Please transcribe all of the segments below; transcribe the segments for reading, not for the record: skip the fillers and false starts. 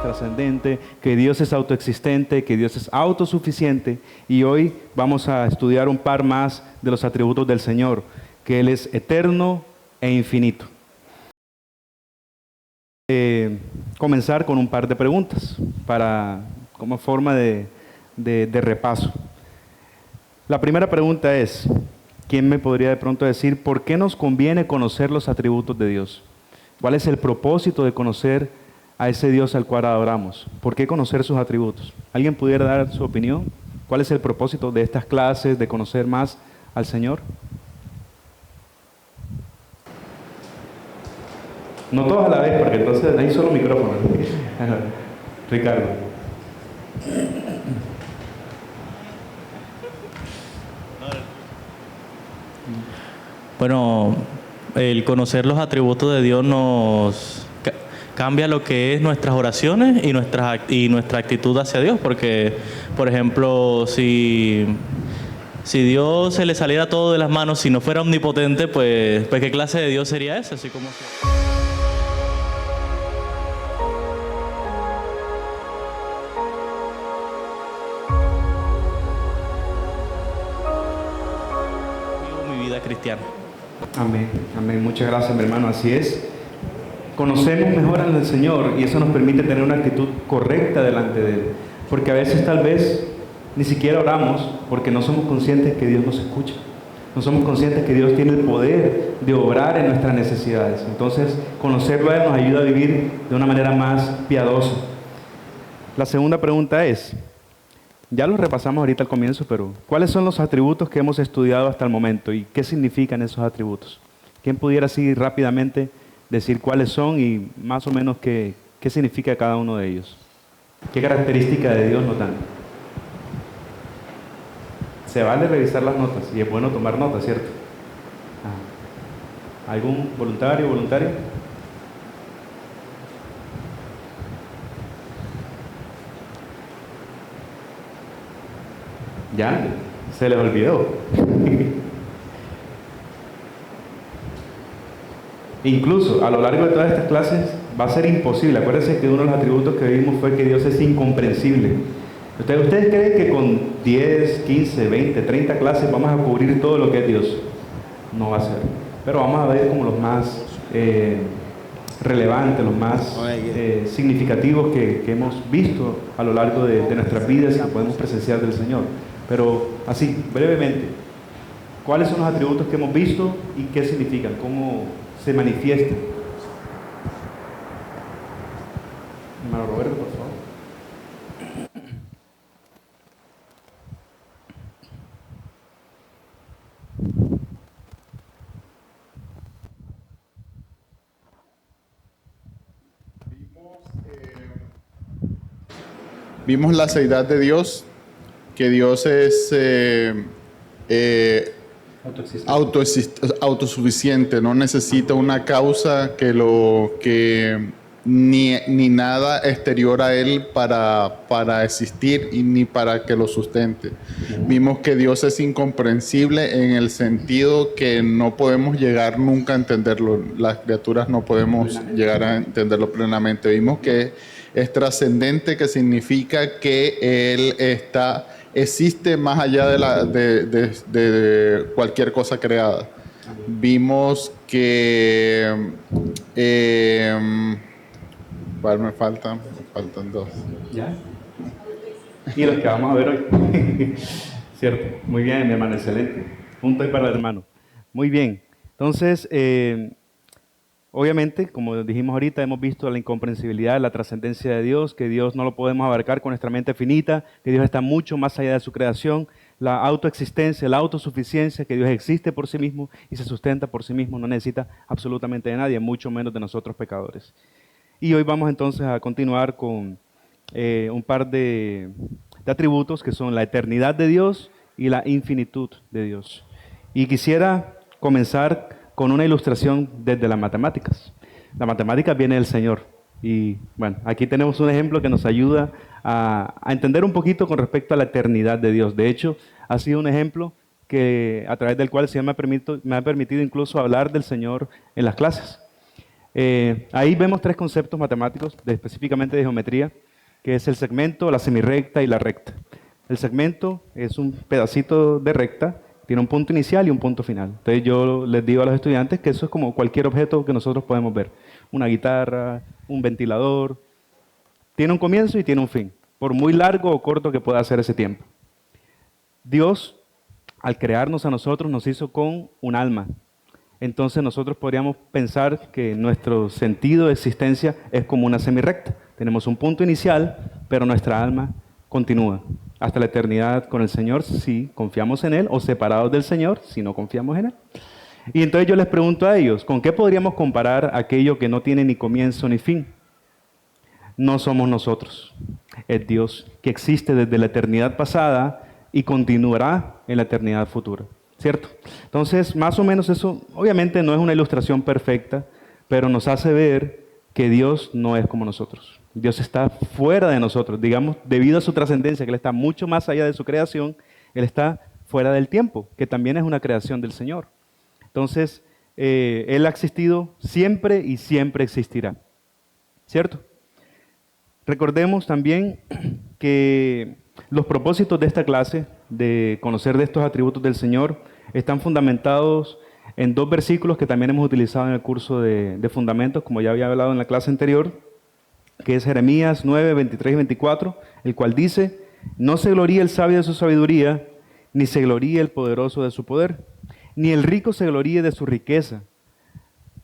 trascendente, que Dios es autoexistente, que Dios es autosuficiente. Y hoy vamos a estudiar un par más de los atributos del Señor, que Él es eterno e infinito. Comenzar con un par de preguntas como forma de repaso. La primera pregunta es, ¿quién me podría de pronto decir por qué nos conviene conocer los atributos de Dios? ¿Cuál es el propósito de conocer a ese Dios al cual adoramos? ¿Por qué conocer sus atributos? ¿Alguien pudiera dar su opinión? ¿Cuál es el propósito de estas clases, de conocer más al Señor? No todos a la vez, porque entonces hay solo micrófono. Ricardo. Bueno, el conocer los atributos de Dios nos cambia lo que es nuestras oraciones y nuestra actitud hacia Dios, porque, por ejemplo, si Dios se le saliera todo de las manos, si no fuera omnipotente, pues ¿qué clase de Dios sería ese? Así como mi vida cristiana. Amén, amén. Muchas gracias, mi hermano. Así es. Conocemos mejor al Señor y eso nos permite tener una actitud correcta delante de Él. Porque a veces tal vez ni siquiera oramos porque no somos conscientes que Dios nos escucha. No somos conscientes que Dios tiene el poder de obrar en nuestras necesidades. Entonces, conocerlo a Él nos ayuda a vivir de una manera más piadosa. La segunda pregunta es, ya lo repasamos ahorita al comienzo, pero ¿cuáles son los atributos que hemos estudiado hasta el momento y qué significan esos atributos? ¿Quién pudiera así rápidamente decir cuáles son y más o menos qué significa cada uno de ellos? ¿Qué característica de Dios nos dan? Se vale revisar las notas y es bueno tomar notas, ¿cierto? ¿Algún voluntario o voluntaria? Ya, se les olvidó. Incluso a lo largo de todas estas clases va a ser imposible. Acuérdense que uno de los atributos que vimos fue que Dios es incomprensible. ¿Ustedes creen que con 10, 15, 20, 30 clases vamos a cubrir todo lo que es Dios? No va a ser. Pero vamos a ver como los más relevantes, los más significativos que hemos visto a lo largo de nuestras vidas y que podemos presenciar del Señor. Pero así, brevemente, ¿cuáles son los atributos que hemos visto y qué significan? ¿Cómo se manifiestan? Hermano Roberto, por favor. Vimos la seidad de Dios, que Dios es autosuficiente, no necesita una causa ni nada exterior a Él para existir y ni para que lo sustente. Vimos que Dios es incomprensible en el sentido que no podemos llegar nunca a entenderlo. Las criaturas no podemos llegar a entenderlo plenamente. Vimos que es trascendente, que significa que Él existe más allá de cualquier cosa creada. Vimos que ¿cuál me falta? Me faltan dos. ¿Ya? Y los que vamos a ver hoy. Cierto. Muy bien, mi hermano, excelente. Punto ahí para el hermano. Muy bien. Entonces, obviamente, como dijimos ahorita, hemos visto la incomprensibilidad, la trascendencia de Dios, que Dios no lo podemos abarcar con nuestra mente finita, que Dios está mucho más allá de su creación, la autoexistencia, la autosuficiencia, que Dios existe por sí mismo y se sustenta por sí mismo, no necesita absolutamente de nadie, mucho menos de nosotros pecadores. Y hoy vamos entonces a continuar con un par de atributos que son la eternidad de Dios y la infinitud de Dios. Y quisiera comenzar con una ilustración desde las matemáticas. La matemática viene del Señor. Y bueno, aquí tenemos un ejemplo que nos ayuda a entender un poquito con respecto a la eternidad de Dios. De hecho, ha sido un ejemplo a través del cual el Señor me ha permitido incluso hablar del Señor en las clases. Ahí vemos tres conceptos matemáticos, específicamente de geometría, que es el segmento, la semirrecta y la recta. El segmento es un pedacito de recta, tiene un punto inicial y un punto final. Entonces yo les digo a los estudiantes que eso es como cualquier objeto que nosotros podemos ver. Una guitarra, un ventilador, tiene un comienzo y tiene un fin, por muy largo o corto que pueda ser ese tiempo. Dios, al crearnos a nosotros, nos hizo con un alma. Entonces nosotros podríamos pensar que nuestro sentido de existencia es como una semirrecta. Tenemos un punto inicial, pero nuestra alma continúa hasta la eternidad con el Señor si confiamos en Él, o separados del Señor si no confiamos en Él. Y entonces yo les pregunto a ellos, ¿con qué podríamos comparar aquello que no tiene ni comienzo ni fin? No somos nosotros, es Dios, que existe desde la eternidad pasada y continuará en la eternidad futura, ¿cierto? Entonces, más o menos eso, obviamente no es una ilustración perfecta, pero nos hace ver que Dios no es como nosotros. Dios está fuera de nosotros, digamos, debido a su trascendencia, que Él está mucho más allá de su creación, Él está fuera del tiempo, que también es una creación del Señor. Entonces, Él ha existido siempre y siempre existirá, ¿cierto? Recordemos también que los propósitos de esta clase, de conocer de estos atributos del Señor, están fundamentados en dos versículos que también hemos utilizado en el curso de fundamentos, como ya había hablado en la clase anterior, que es Jeremías 9, 23 y 24, el cual dice: no se gloríe el sabio de su sabiduría, ni se gloríe el poderoso de su poder, ni el rico se gloríe de su riqueza.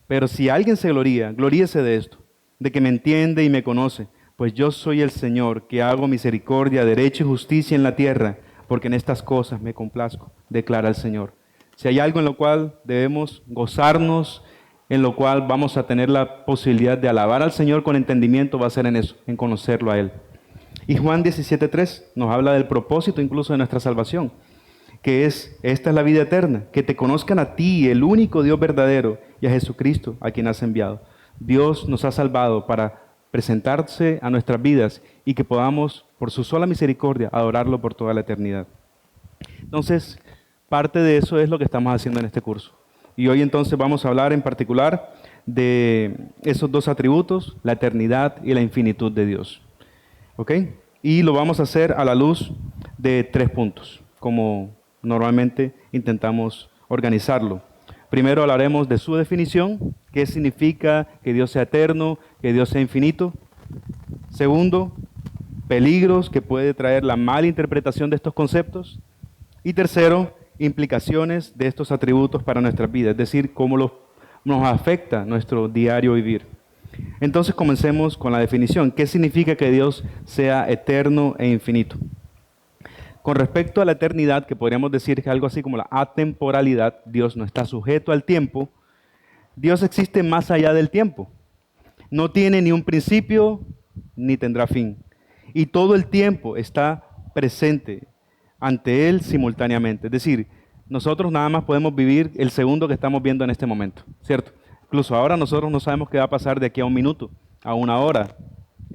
Pero si alguien se gloría, gloríese de esto, de que me entiende y me conoce, pues yo soy el Señor, que hago misericordia, derecho y justicia en la tierra, porque en estas cosas me complazco, declara el Señor. Si hay algo en lo cual debemos gozarnos, en lo cual vamos a tener la posibilidad de alabar al Señor con entendimiento, va a ser en eso, en conocerlo a Él. Y Juan 17:3 nos habla del propósito incluso de nuestra salvación, que es: esta es la vida eterna, que te conozcan a ti, el único Dios verdadero, y a Jesucristo, a quien has enviado. Dios nos ha salvado para presentarse a nuestras vidas y que podamos, por su sola misericordia, adorarlo por toda la eternidad. Entonces, parte de eso es lo que estamos haciendo en este curso. Y hoy entonces vamos a hablar en particular de esos dos atributos, la eternidad y la infinitud de Dios. ¿Ok? Y lo vamos a hacer a la luz de 3 puntos, como normalmente intentamos organizarlo. Primero hablaremos de su definición, qué significa que Dios sea eterno, que Dios sea infinito. Segundo, peligros que puede traer la mala interpretación de estos conceptos. Y tercero, implicaciones de estos atributos para nuestras vidas, es decir, cómo nos afecta nuestro diario vivir. Entonces comencemos con la definición. ¿Qué significa que Dios sea eterno e infinito? Con respecto a la eternidad, que podríamos decir que es algo así como la atemporalidad, Dios no está sujeto al tiempo. Dios existe más allá del tiempo. No tiene ni un principio ni tendrá fin. Y todo el tiempo está presente ante Él simultáneamente. Es decir, nosotros nada más podemos vivir el segundo que estamos viendo en este momento, ¿cierto? Incluso ahora nosotros no sabemos qué va a pasar de aquí a un minuto, a una hora,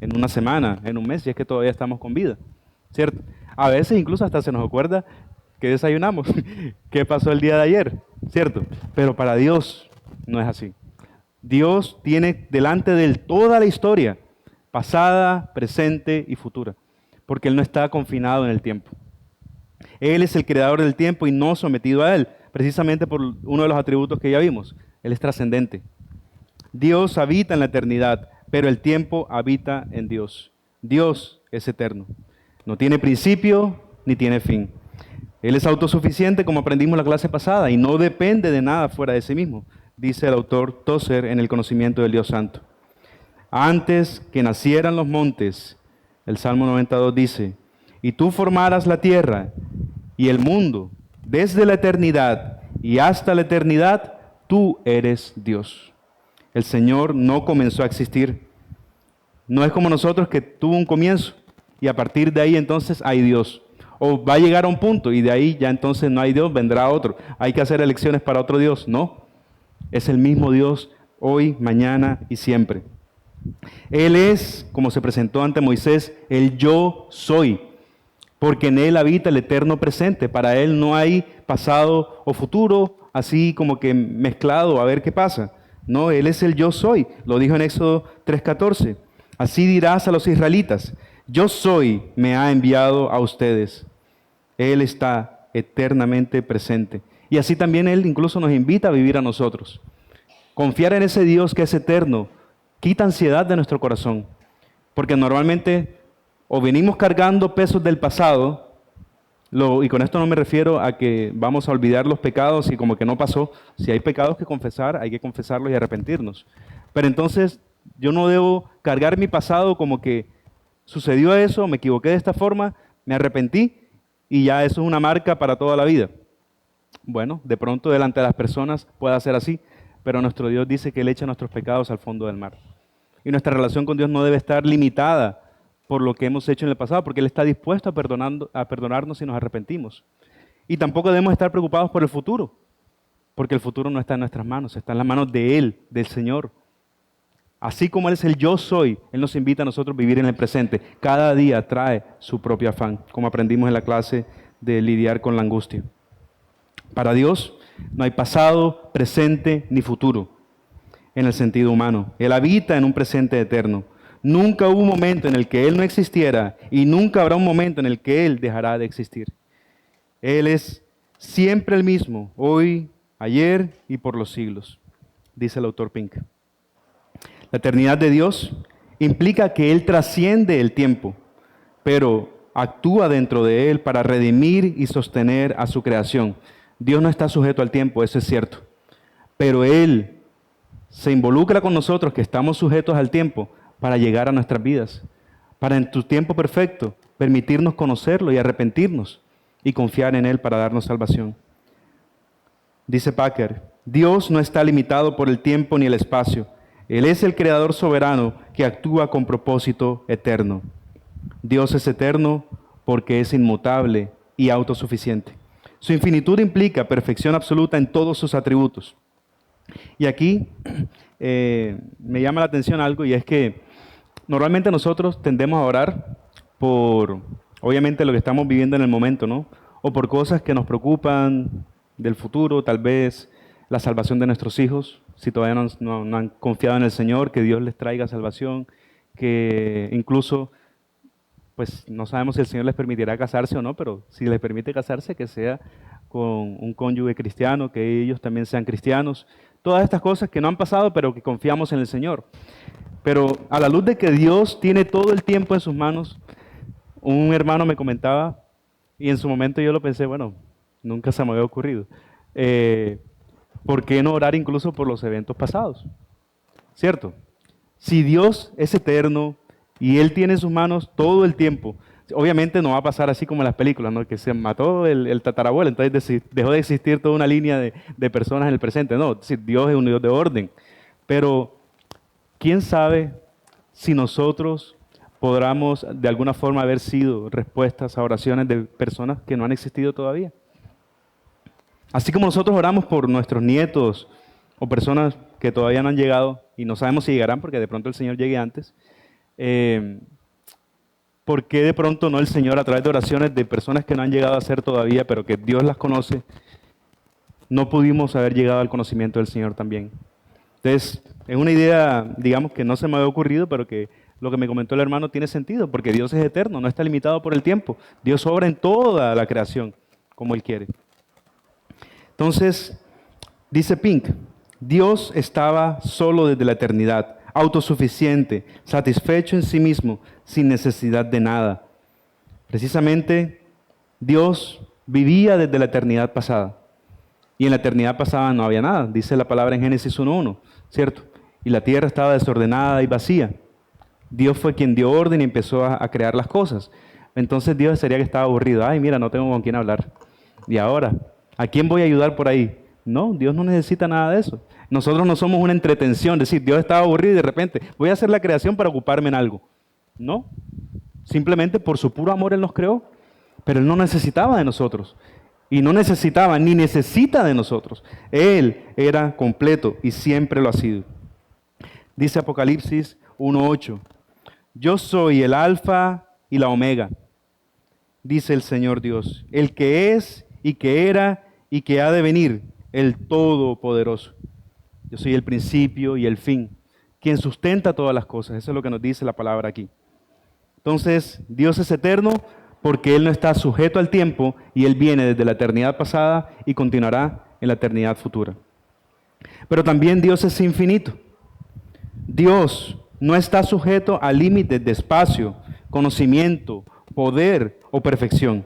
en una semana, en un mes, si es que todavía estamos con vida, ¿cierto? A veces incluso hasta se nos acuerda que desayunamos, qué pasó el día de ayer, ¿cierto? Pero para Dios no es así. Dios tiene delante de Él toda la historia, pasada, presente y futura, porque Él no está confinado en el tiempo. Él es el creador del tiempo y no sometido a Él, precisamente por uno de los atributos que ya vimos. Él es trascendente. Dios habita en la eternidad, pero el tiempo habita en Dios. Dios es eterno. No tiene principio ni tiene fin. Él es autosuficiente, como aprendimos en la clase pasada, y no depende de nada fuera de sí mismo, dice el autor Tozer en El conocimiento del Dios Santo. Antes que nacieran los montes, el Salmo 92 dice: y tú formaras la tierra y el mundo, desde la eternidad y hasta la eternidad, tú eres Dios. El Señor no comenzó a existir. No es como nosotros, que tuvo un comienzo y a partir de ahí entonces hay Dios. O va a llegar a un punto y de ahí ya entonces no hay Dios, vendrá otro. Hay que hacer elecciones para otro Dios. No, es el mismo Dios hoy, mañana y siempre. Él es, como se presentó ante Moisés, el yo soy, porque en Él habita el eterno presente. Para Él no hay pasado o futuro, así como que mezclado, a ver qué pasa. No, Él es el yo soy. Lo dijo en Éxodo 3:14. Así dirás a los israelitas, yo soy, me ha enviado a ustedes. Él está eternamente presente. Y así también Él incluso nos invita a vivir a nosotros. Confiar en ese Dios que es eterno quita ansiedad de nuestro corazón. Porque normalmente o venimos cargando pesos del pasado, y con esto no me refiero a que vamos a olvidar los pecados y como que no pasó. Si hay pecados que confesar, hay que confesarlos y arrepentirnos. Pero entonces yo no debo cargar mi pasado como que sucedió eso, me equivoqué de esta forma, me arrepentí y ya eso es una marca para toda la vida. Bueno, de pronto delante de las personas puede ser así, pero nuestro Dios dice que Él echa nuestros pecados al fondo del mar. Y nuestra relación con Dios no debe estar limitada por lo que hemos hecho en el pasado, porque Él está dispuesto a perdonarnos si nos arrepentimos. Y tampoco debemos estar preocupados por el futuro, porque el futuro no está en nuestras manos, está en las manos de Él, del Señor. Así como Él es el yo soy, Él nos invita a nosotros a vivir en el presente. Cada día trae su propio afán, como aprendimos en la clase de lidiar con la angustia. Para Dios no hay pasado, presente ni futuro en el sentido humano. Él habita en un presente eterno. Nunca hubo un momento en el que Él no existiera y nunca habrá un momento en el que Él dejará de existir. Él es siempre el mismo, hoy, ayer y por los siglos, dice el autor Pink. La eternidad de Dios implica que Él trasciende el tiempo, pero actúa dentro de Él para redimir y sostener a su creación. Dios no está sujeto al tiempo, eso es cierto, pero Él se involucra con nosotros que estamos sujetos al tiempo para llegar a nuestras vidas, para en tu tiempo perfecto permitirnos conocerlo y arrepentirnos y confiar en Él para darnos salvación. Dice Packer, Dios no está limitado por el tiempo ni el espacio. Él es el creador soberano que actúa con propósito eterno. Dios es eterno porque es inmutable y autosuficiente. Su infinitud implica perfección absoluta en todos sus atributos. Y aquí me llama la atención algo, y es que normalmente nosotros tendemos a orar por, obviamente, lo que estamos viviendo en el momento, ¿no? O por cosas que nos preocupan del futuro, tal vez la salvación de nuestros hijos, si todavía no han confiado en el Señor, que Dios les traiga salvación, que incluso, pues no sabemos si el Señor les permitirá casarse o no, pero si les permite casarse, que sea con un cónyuge cristiano, que ellos también sean cristianos. Todas estas cosas que no han pasado, pero que confiamos en el Señor. Pero a la luz de que Dios tiene todo el tiempo en sus manos, un hermano me comentaba, y en su momento yo lo pensé, bueno, nunca se me había ocurrido, ¿por qué no orar incluso por los eventos pasados? ¿Cierto? Si Dios es eterno y Él tiene en sus manos todo el tiempo, obviamente no va a pasar así como en las películas, ¿no? Que se mató el tatarabuelo, entonces dejó de existir toda una línea de personas en el presente. No, Dios es un Dios de orden. Pero, ¿quién sabe si nosotros podamos de alguna forma haber sido respuestas a oraciones de personas que no han existido todavía? Así como nosotros oramos por nuestros nietos o personas que todavía no han llegado y no sabemos si llegarán porque de pronto el Señor llegue antes, ¿por qué de pronto no el Señor, a través de oraciones de personas que no han llegado a ser todavía, pero que Dios las conoce, no pudimos haber llegado al conocimiento del Señor también? Entonces, es una idea, digamos, que no se me había ocurrido, pero que lo que me comentó el hermano tiene sentido, porque Dios es eterno, no está limitado por el tiempo. Dios obra en toda la creación, como Él quiere. Entonces, dice Pink, Dios estaba solo desde la eternidad, autosuficiente, satisfecho en sí mismo, sin necesidad de nada. Precisamente, Dios vivía desde la eternidad pasada. Y en la eternidad pasada no había nada, dice la palabra en Génesis 1:1, ¿cierto? Y la tierra estaba desordenada y vacía. Dios fue quien dio orden y empezó a crear las cosas. Entonces Dios sería que estaba aburrido. Ay, mira, no tengo con quién hablar. Y ahora, ¿a quién voy a ayudar por ahí? No, Dios no necesita nada de eso. Nosotros no somos una entretención, es decir, Dios estaba aburrido y de repente voy a hacer la creación para ocuparme en algo. No, simplemente por su puro amor Él nos creó, pero Él no necesitaba de nosotros. Y no necesitaba ni necesita de nosotros. Él era completo y siempre lo ha sido. Dice Apocalipsis 1:8, yo soy el alfa y la omega, dice el Señor Dios, el que es y que era y que ha de venir, el Todopoderoso. Yo soy el principio y el fin, quien sustenta todas las cosas. Eso es lo que nos dice la palabra aquí. Entonces, Dios es eterno porque Él no está sujeto al tiempo y Él viene desde la eternidad pasada y continuará en la eternidad futura. Pero también Dios es infinito. Dios no está sujeto a límites de espacio, conocimiento, poder o perfección.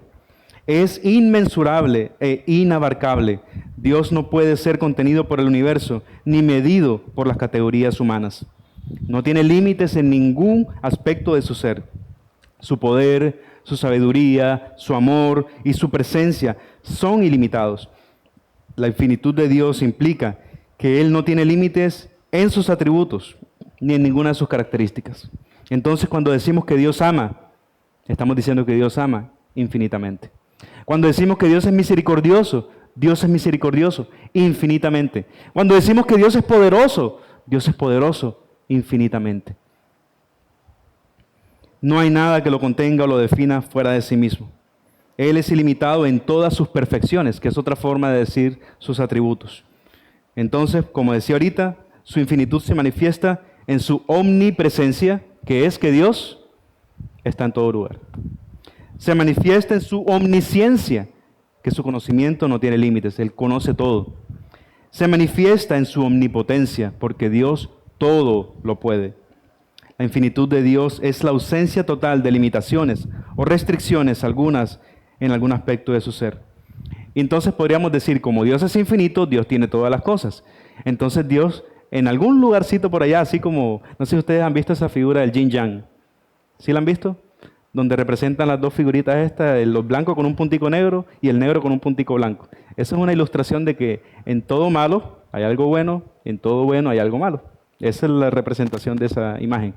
Es inmensurable e inabarcable. Dios no puede ser contenido por el universo ni medido por las categorías humanas. No tiene límites en ningún aspecto de su ser. Su poder, su sabiduría, su amor y su presencia son ilimitados. La infinitud de Dios implica que Él no tiene límites en sus atributos ni en ninguna de sus características. Entonces, cuando decimos que Dios ama, estamos diciendo que Dios ama infinitamente. Cuando decimos que Dios es misericordioso infinitamente. Cuando decimos que Dios es poderoso infinitamente. No hay nada que lo contenga o lo defina fuera de sí mismo. Él es ilimitado en todas sus perfecciones, que es otra forma de decir sus atributos. Entonces, como decía ahorita, su infinitud se manifiesta en su omnipresencia, que es que Dios está en todo lugar. Se manifiesta en su omnisciencia, que su conocimiento no tiene límites, Él conoce todo. Se manifiesta en su omnipotencia, porque Dios todo lo puede. La infinitud de Dios es la ausencia total de limitaciones o restricciones algunas en algún aspecto de su ser. Y entonces podríamos decir, como Dios es infinito, Dios tiene todas las cosas. Entonces Dios, en algún lugarcito por allá, así como, no sé si ustedes han visto esa figura del yin yang. ¿Sí la han visto? Donde representan las dos figuritas estas, el blanco con un puntico negro y el negro con un puntico blanco. Esa es una ilustración de que en todo malo hay algo bueno, en todo bueno hay algo malo. Esa es la representación de esa imagen.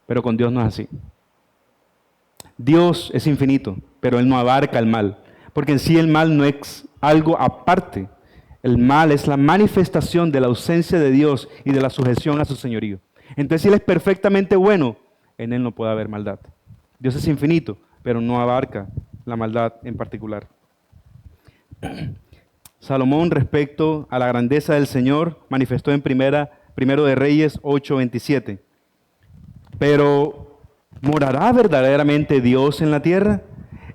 Pero con Dios no es así. Dios es infinito, pero Él no abarca el mal. Porque en sí el mal no es algo aparte. El mal es la manifestación de la ausencia de Dios y de la sujeción a su señorío. Entonces, si Él es perfectamente bueno, en Él no puede haber maldad. Dios es infinito, pero no abarca la maldad en particular. Salomón, respecto a la grandeza del Señor, manifestó en Primero de Reyes 8:27. Pero, ¿morará verdaderamente Dios en la tierra?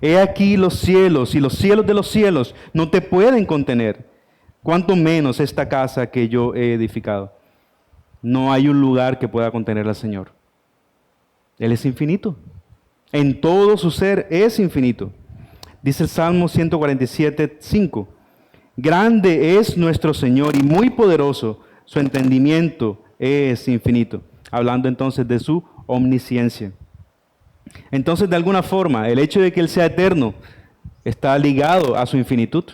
He aquí los cielos y los cielos de los cielos no te pueden contener, cuanto menos esta casa que yo he edificado. No hay un lugar que pueda contener al Señor. Él es infinito. En todo su ser es infinito. Dice el Salmo 147:5. Grande es nuestro Señor y muy poderoso. Su entendimiento es infinito. Hablando entonces de su omnisciencia. Entonces, de alguna forma, el hecho de que Él sea eterno está ligado a su infinitud,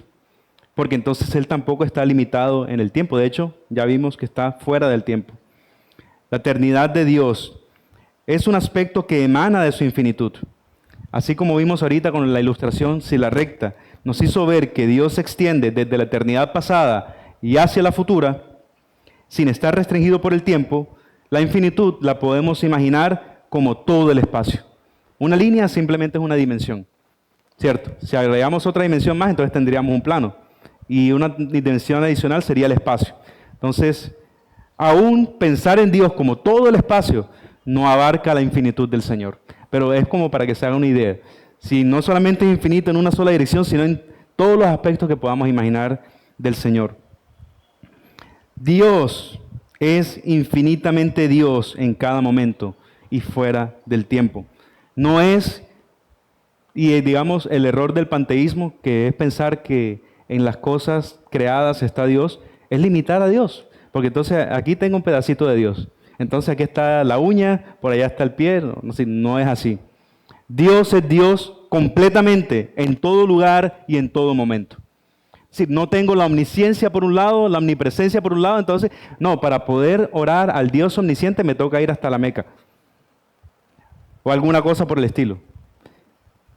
porque entonces Él tampoco está limitado en el tiempo. De hecho, ya vimos que está fuera del tiempo. La eternidad de Dios es un aspecto que emana de su infinitud. Así como vimos ahorita con la ilustración, si la recta nos hizo ver que Dios se extiende desde la eternidad pasada y hacia la futura, sin estar restringido por el tiempo, la infinitud la podemos imaginar como todo el espacio. Una línea simplemente es una dimensión, ¿cierto? Si agregamos otra dimensión más, entonces tendríamos un plano. Y una dimensión adicional sería el espacio. Entonces, aún pensar en Dios como todo el espacio no abarca la infinitud del Señor. Pero es como para que se haga una idea. Si no solamente es infinito en una sola dirección, sino en todos los aspectos que podamos imaginar del Señor. Dios es infinitamente Dios en cada momento y fuera del tiempo. No es, y digamos, el error del panteísmo, que es pensar que en las cosas creadas está Dios, es limitar a Dios. Porque entonces aquí tengo un pedacito de Dios. Entonces aquí está la uña, por allá está el pie. No es así. Dios es Dios completamente, en todo lugar y en todo momento. Si no tengo la omnisciencia por un lado, la omnipresencia por un lado, entonces, no, para poder orar al Dios omnisciente me toca ir hasta la Meca. O alguna cosa por el estilo.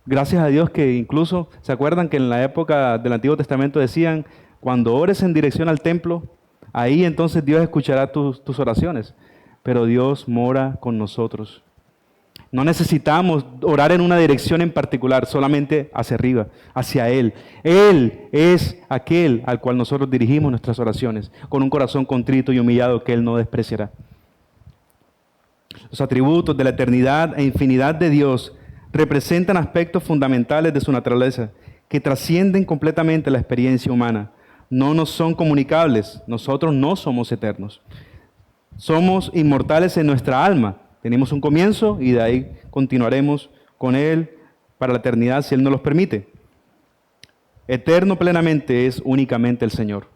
Gracias a Dios que incluso, ¿se acuerdan que en la época del Antiguo Testamento decían, cuando ores en dirección al templo, ahí entonces Dios escuchará tus oraciones? Pero Dios mora con nosotros. No necesitamos orar en una dirección en particular, solamente hacia arriba, hacia Él. Él es aquel al cual nosotros dirigimos nuestras oraciones, con un corazón contrito y humillado que Él no despreciará. Los atributos de la eternidad e infinidad de Dios representan aspectos fundamentales de su naturaleza que trascienden completamente la experiencia humana. No nos son comunicables, nosotros no somos eternos. Somos inmortales en nuestra alma. Tenemos un comienzo y de ahí continuaremos con Él para la eternidad si Él nos los permite. Eterno plenamente es únicamente el Señor.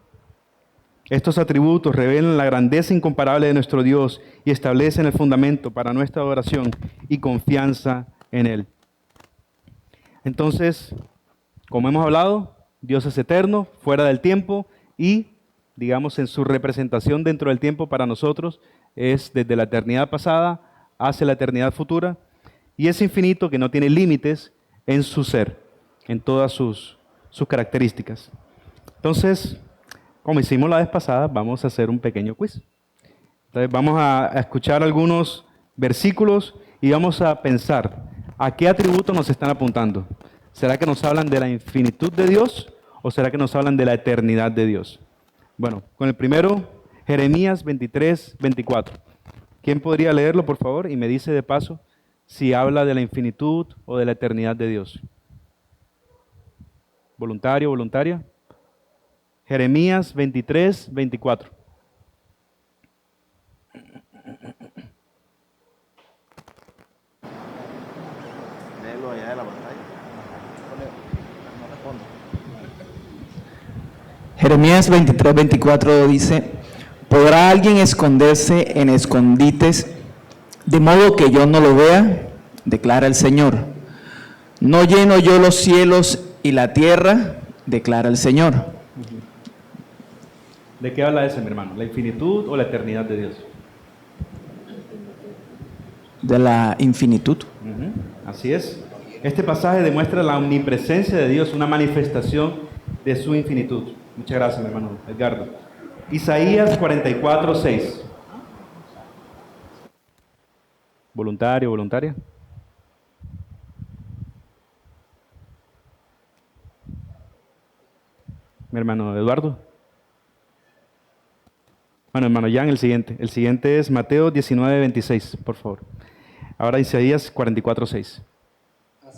Estos atributos revelan la grandeza incomparable de nuestro Dios y establecen el fundamento para nuestra adoración y confianza en Él. Entonces, como hemos hablado, Dios es eterno, fuera del tiempo y, digamos, en su representación dentro del tiempo para nosotros es desde la eternidad pasada hacia la eternidad futura y es infinito que no tiene límites en su ser, en todas sus características. Entonces, como hicimos la vez pasada, vamos a hacer un pequeño quiz. Entonces vamos a escuchar algunos versículos y vamos a pensar a qué atributos nos están apuntando. ¿Será que nos hablan de la infinitud de Dios o será que nos hablan de la eternidad de Dios? Bueno, con el primero, Jeremías 23, 24. ¿Quién podría leerlo, por favor? Y me dice de paso si habla de la infinitud o de la eternidad de Dios. ¿Voluntario, voluntaria? Jeremías 23, 24. Léelo allá de la pantalla. Jeremías 23, 24 dice: ¿podrá alguien esconderse en escondites de modo que yo no lo vea? Declara el Señor. ¿No lleno yo los cielos y la tierra? Declara el Señor. ¿De qué habla ese, mi hermano? ¿La infinitud o la eternidad de Dios? De la infinitud. Así es. Este pasaje demuestra la omnipresencia de Dios, una manifestación de su infinitud. Muchas gracias, mi hermano Edgardo. Isaías 44, 6. ¿Voluntario, voluntaria? Mi hermano Eduardo. Bueno, hermano Jan, el siguiente. El siguiente es Mateo 19, 26, por favor. Ahora Isaías 44, 6.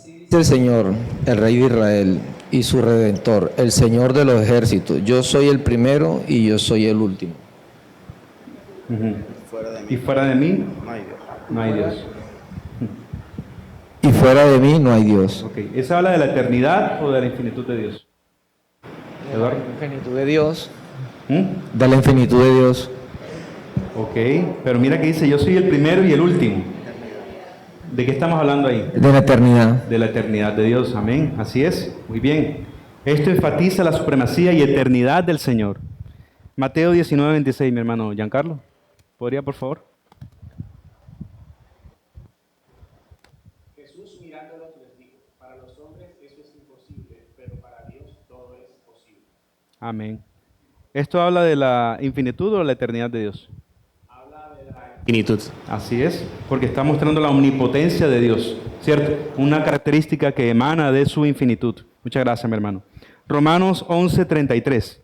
Dice el Señor, el Rey de Israel y su Redentor, el Señor de los ejércitos: yo soy el primero y yo soy el último. Y fuera de mí No hay Dios. no hay Dios. Y fuera de mí no hay Dios. Ok, ¿esa habla de la eternidad o de la infinitud de Dios? Eduardo. La infinitud de Dios. ¿Mm? De la infinitud de Dios. Ok, pero mira que dice, yo soy el primero y el último. ¿De qué estamos hablando ahí? De la eternidad. De la eternidad de Dios, amén. Así es, muy bien. Esto enfatiza la supremacía y eternidad del Señor. Mateo 19, 26, mi hermano Giancarlo. ¿Podría, por favor? Jesús mirándolos les dijo: para los hombres eso es imposible, pero para Dios todo es posible. Amén. ¿Esto habla de la infinitud o de la eternidad de Dios? Habla de la infinitud. Así es, porque está mostrando la omnipotencia de Dios, ¿cierto? Una característica que emana de su infinitud. Muchas gracias, mi hermano. Romanos 11, 33.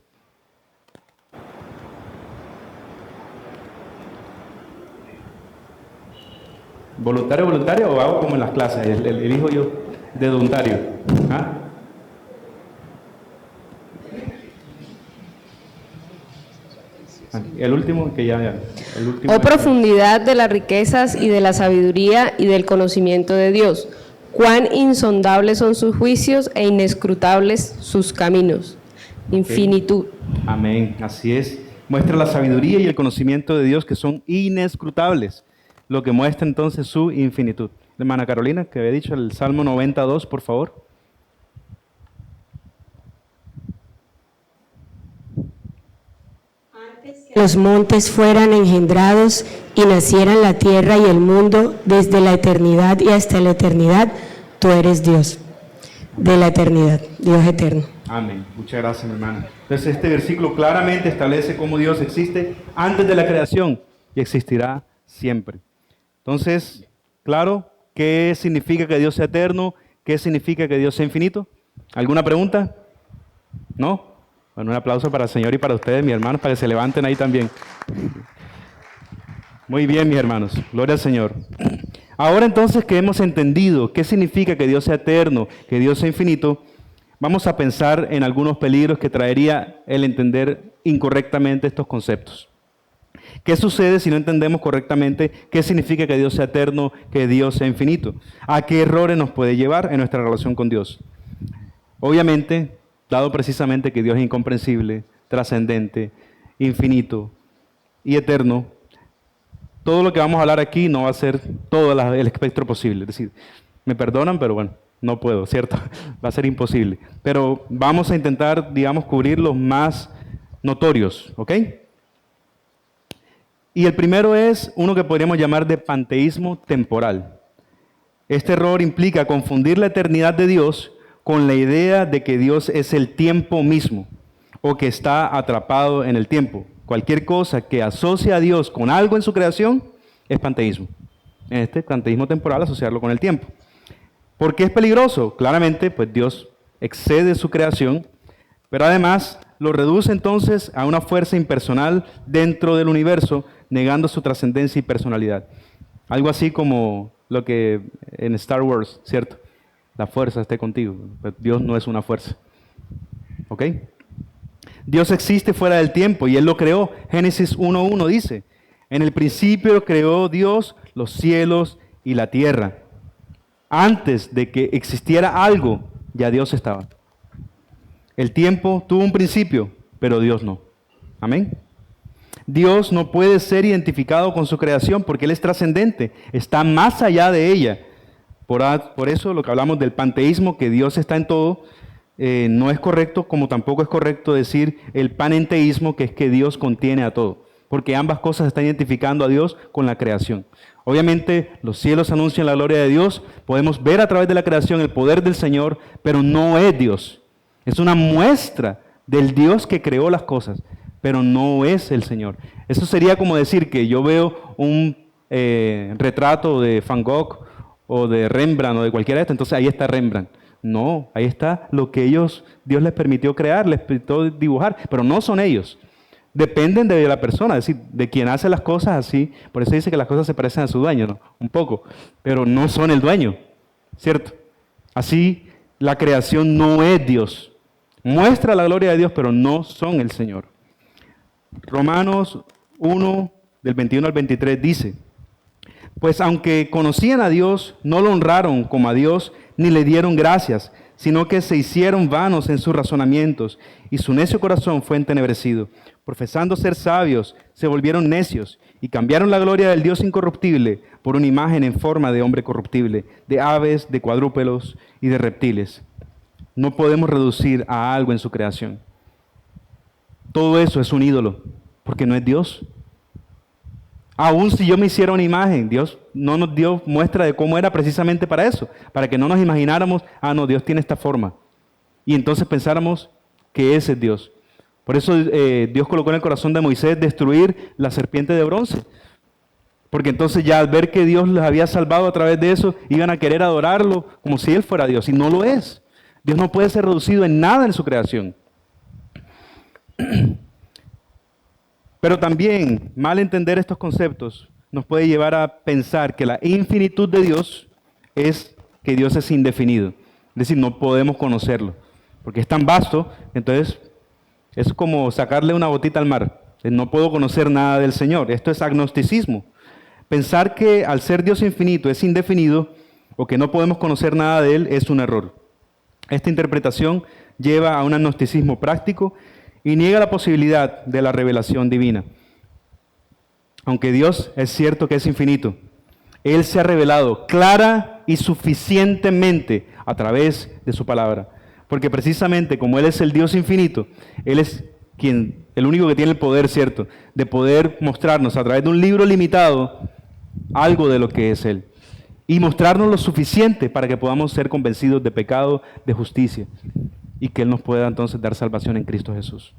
¿Voluntario, voluntario o hago como en las clases? Elijo yo de voluntario. ¿Ah? El último, que ya. El último. Oh profundidad de las riquezas y de la sabiduría y del conocimiento de Dios. Cuán insondables son sus juicios e inescrutables sus caminos. Infinitud. Amén, así es. Muestra la sabiduría y el conocimiento de Dios que son inescrutables, lo que muestra entonces su infinitud. Hermana Carolina, que había dicho el Salmo 92, por favor. Los montes fueran engendrados y nacieran la tierra y el mundo, desde la eternidad y hasta la eternidad, tú eres Dios, de la eternidad, Dios eterno. Amén. Muchas gracias, mi hermana. Entonces este versículo claramente establece cómo Dios existe antes de la creación y existirá siempre. Entonces, claro, ¿Qué significa que Dios sea eterno? ¿Qué significa que Dios sea infinito? ¿Alguna pregunta? ¿No? Bueno, un aplauso para el Señor y para ustedes, mis hermanos, para que se levanten ahí también. Muy bien, mis hermanos. Gloria al Señor. Ahora entonces que hemos entendido qué significa que Dios sea eterno, que Dios sea infinito, vamos a pensar en algunos peligros que traería el entender incorrectamente estos conceptos. ¿Qué sucede si no entendemos correctamente qué significa que Dios sea eterno, que Dios sea infinito? ¿A qué errores nos puede llevar en nuestra relación con Dios? Obviamente, dado precisamente que Dios es incomprensible, trascendente, infinito y eterno, todo lo que vamos a hablar aquí no va a ser todo el espectro posible. Es decir, me perdonan, pero bueno, no puedo, ¿cierto? Va a ser imposible. Pero vamos a intentar, digamos, cubrir los más notorios, ¿ok? Y el primero es uno que podríamos llamar de panteísmo temporal. Este error implica confundir la eternidad de Dios con la idea de que Dios es el tiempo mismo o que está atrapado en el tiempo. Cualquier cosa que asocia a Dios con algo en su creación es panteísmo. En este panteísmo temporal asociarlo con el tiempo. ¿Por qué es peligroso? Claramente, pues Dios excede su creación, pero además lo reduce entonces a una fuerza impersonal dentro del universo, negando su trascendencia y personalidad. Algo así como lo que en Star Wars, ¿cierto? La fuerza esté contigo. Pero Dios no es una fuerza. ¿Ok? Dios existe fuera del tiempo y Él lo creó. Génesis 1:1 dice, en el principio creó Dios los cielos y la tierra. Antes de que existiera algo, ya Dios estaba. El tiempo tuvo un principio, pero Dios no. Amén. Dios no puede ser identificado con su creación porque Él es trascendente, está más allá de ella. Por eso lo que hablamos del panteísmo, que Dios está en todo, no es correcto, como tampoco es correcto decir el panenteísmo, que es que Dios contiene a todo, porque ambas cosas están identificando a Dios con la creación. Obviamente los cielos anuncian la gloria de Dios, podemos ver a través de la creación el poder del Señor, pero no es Dios. Es una muestra del Dios que creó las cosas, pero no es el Señor. Eso sería como decir que yo veo un retrato de Van Gogh o de Rembrandt o de cualquiera de estos, entonces ahí está Rembrandt. No, ahí está lo que Dios les permitió crear, les permitió dibujar, pero no son ellos. Dependen de la persona, es decir, de quien hace las cosas así. Por eso dice que las cosas se parecen a su dueño, ¿no? Un poco, pero no son el dueño, ¿cierto? Así, la creación no es Dios. Muestra la gloria de Dios, pero no son el Señor. Romanos 1, del 21 al 23 dice, pues aunque conocían a Dios, no lo honraron como a Dios, ni le dieron gracias, sino que se hicieron vanos en sus razonamientos, y su necio corazón fue entenebrecido. Profesando ser sabios, se volvieron necios, y cambiaron la gloria del Dios incorruptible por una imagen en forma de hombre corruptible, de aves, de cuadrúpedos y de reptiles. No podemos reducir a algo en su creación. Todo eso es un ídolo, porque no es Dios. Aún si yo me hiciera una imagen, Dios no nos dio muestra de cómo era precisamente para eso, para que no nos imagináramos, no, Dios tiene esta forma. Y entonces pensáramos que ese es Dios. Por eso Dios colocó en el corazón de Moisés destruir la serpiente de bronce. Porque entonces ya al ver que Dios los había salvado a través de eso, iban a querer adorarlo como si Él fuera Dios. Y no lo es. Dios no puede ser reducido en nada en su creación. Pero también mal entender estos conceptos nos puede llevar a pensar que la infinitud de Dios es que Dios es indefinido. Es decir, no podemos conocerlo. Porque es tan vasto, entonces es como sacarle una botita al mar. No puedo conocer nada del Señor. Esto es agnosticismo. Pensar que al ser Dios infinito es indefinido o que no podemos conocer nada de Él es un error. Esta interpretación lleva a un agnosticismo práctico y niega la posibilidad de la revelación divina. Aunque Dios es cierto que es infinito, Él se ha revelado clara y suficientemente a través de su palabra. Porque precisamente como Él es el Dios infinito, Él es el único que tiene el poder, ¿cierto?, de poder mostrarnos a través de un libro limitado algo de lo que es Él. Y mostrarnos lo suficiente para que podamos ser convencidos de pecado, de justicia, y que Él nos pueda entonces dar salvación en Cristo Jesús.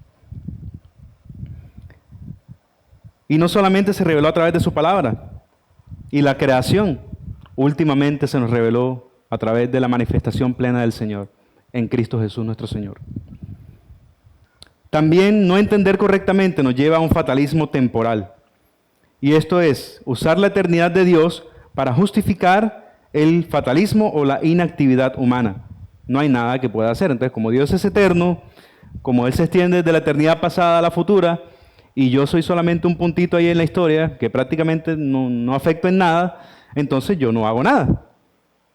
Y no solamente se reveló a través de su palabra y la creación, últimamente se nos reveló a través de la manifestación plena del Señor, en Cristo Jesús nuestro Señor. También no entender correctamente nos lleva a un fatalismo temporal. Y esto es usar la eternidad de Dios para justificar el fatalismo o la inactividad humana. No hay nada que pueda hacer. Entonces, como Dios es eterno, como Él se extiende desde la eternidad pasada a la futura, y yo soy solamente un puntito ahí en la historia que prácticamente no afecto en nada, entonces yo no hago nada.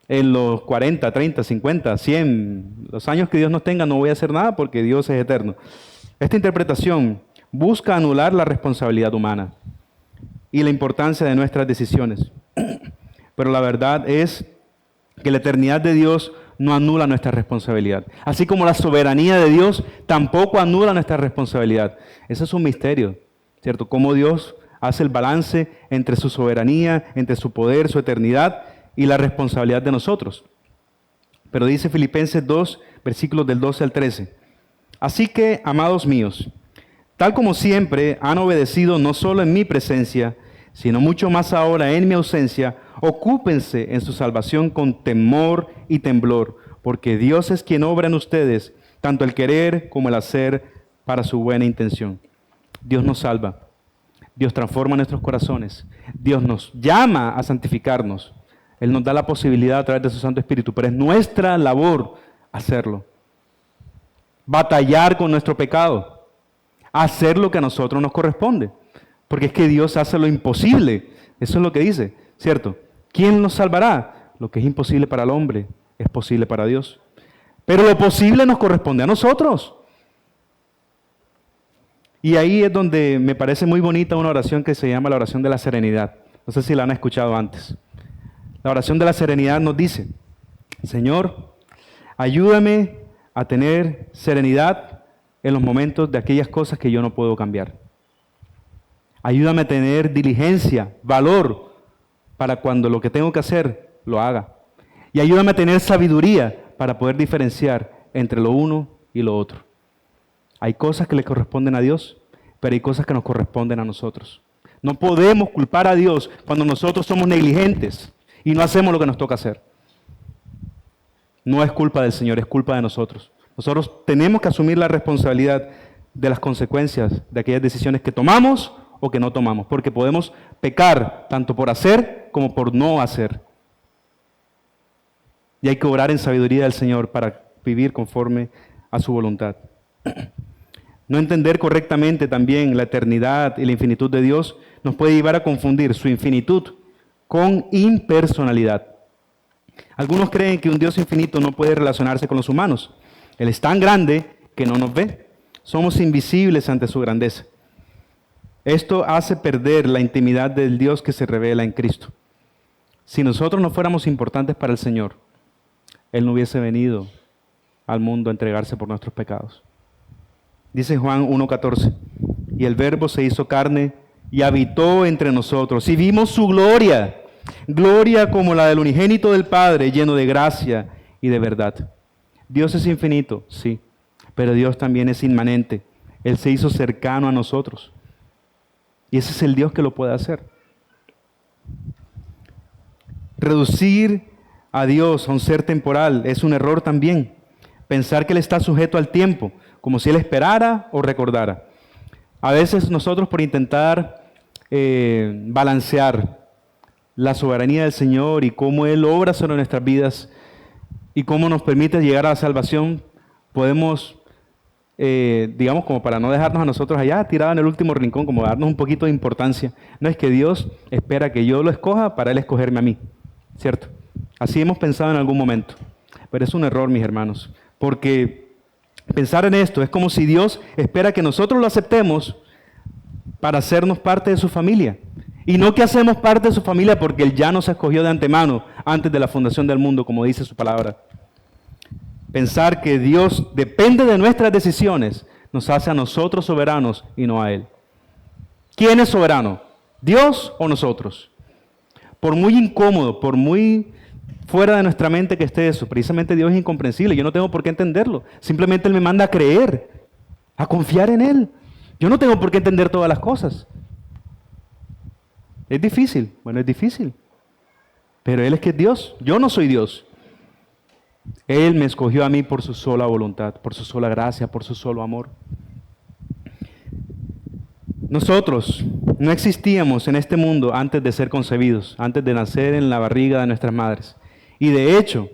En los 40, 30, 50, 100, los años que Dios nos tenga, no voy a hacer nada porque Dios es eterno. Esta interpretación busca anular la responsabilidad humana y la importancia de nuestras decisiones. Pero la verdad es que la eternidad de Dios no anula nuestra responsabilidad. Así como la soberanía de Dios tampoco anula nuestra responsabilidad. Ese es un misterio, ¿cierto? Cómo Dios hace el balance entre su soberanía, entre su poder, su eternidad y la responsabilidad de nosotros. Pero dice Filipenses 2, versículos del 12 al 13. Así que, amados míos, tal como siempre han obedecido no solo en mi presencia, sino mucho más ahora en mi ausencia, ocúpense en su salvación con temor y temblor, porque Dios es quien obra en ustedes, tanto el querer como el hacer para su buena intención. Dios nos salva, Dios transforma nuestros corazones, Dios nos llama a santificarnos, Él nos da la posibilidad a través de su Santo Espíritu, pero es nuestra labor hacerlo. Batallar con nuestro pecado, hacer lo que a nosotros nos corresponde, porque es que Dios hace lo imposible, eso es lo que dice, ¿cierto? ¿Quién nos salvará? Lo que es imposible para el hombre es posible para Dios, pero lo posible nos corresponde a nosotros. Y ahí es donde me parece muy bonita una oración que se llama la oración de la serenidad. No sé si la han escuchado antes. La oración de la serenidad nos dice: Señor, ayúdame a tener serenidad en los momentos de aquellas cosas que yo no puedo cambiar. Ayúdame a tener diligencia, valor, para cuando lo que tengo que hacer, lo haga. Y ayúdame a tener sabiduría para poder diferenciar entre lo uno y lo otro. Hay cosas que le corresponden a Dios, pero hay cosas que nos corresponden a nosotros. No podemos culpar a Dios cuando nosotros somos negligentes y no hacemos lo que nos toca hacer. No es culpa del Señor, es culpa de nosotros. Nosotros tenemos que asumir la responsabilidad de las consecuencias de aquellas decisiones que tomamos o que no tomamos, porque podemos pecar tanto por hacer como por no hacer. Y hay que orar en sabiduría del Señor para vivir conforme a su voluntad. No entender correctamente también la eternidad y la infinitud de Dios nos puede llevar a confundir su infinitud con impersonalidad. Algunos creen que un Dios infinito no puede relacionarse con los humanos. Él es tan grande que no nos ve. Somos invisibles ante su grandeza. Esto hace perder la intimidad del Dios que se revela en Cristo. Si nosotros no fuéramos importantes para el Señor, Él no hubiese venido al mundo a entregarse por nuestros pecados. Dice Juan 1:14, y el Verbo se hizo carne y habitó entre nosotros, y vimos su gloria, gloria como la del unigénito del Padre, lleno de gracia y de verdad. Dios es infinito, sí, pero Dios también es inmanente. Él se hizo cercano a nosotros. Y ese es el Dios que lo puede hacer. Reducir a Dios a un ser temporal es un error también. Pensar que Él está sujeto al tiempo, como si Él esperara o recordara. A veces nosotros, por intentar balancear la soberanía del Señor y cómo Él obra sobre nuestras vidas y cómo nos permite llegar a la salvación, podemos, digamos, como para no dejarnos a nosotros allá tirados en el último rincón, como darnos un poquito de importancia. No es que Dios espera que yo lo escoja para Él escogerme a mí, ¿cierto? Así hemos pensado en algún momento, pero es un error, mis hermanos, porque pensar en esto es como si Dios espera que nosotros lo aceptemos para hacernos parte de su familia. Y no que hacemos parte de su familia porque Él ya nos escogió de antemano, antes de la fundación del mundo, como dice su palabra. Pensar que Dios depende de nuestras decisiones nos hace a nosotros soberanos y no a Él. ¿Quién es soberano? ¿Dios o nosotros? Por muy incómodo, por muy fuera de nuestra mente que esté eso, precisamente Dios es incomprensible. Yo no tengo por qué entenderlo. Simplemente Él me manda a creer, a confiar en Él. Yo no tengo por qué entender todas las cosas. ¿Es difícil? Bueno, es difícil. Pero Él es que es Dios, yo no soy Dios. Él me escogió a mí por su sola voluntad, por su sola gracia, por su solo amor. Nosotros no existíamos en este mundo antes de ser concebidos, antes de nacer en la barriga de nuestras madres. Y de hecho,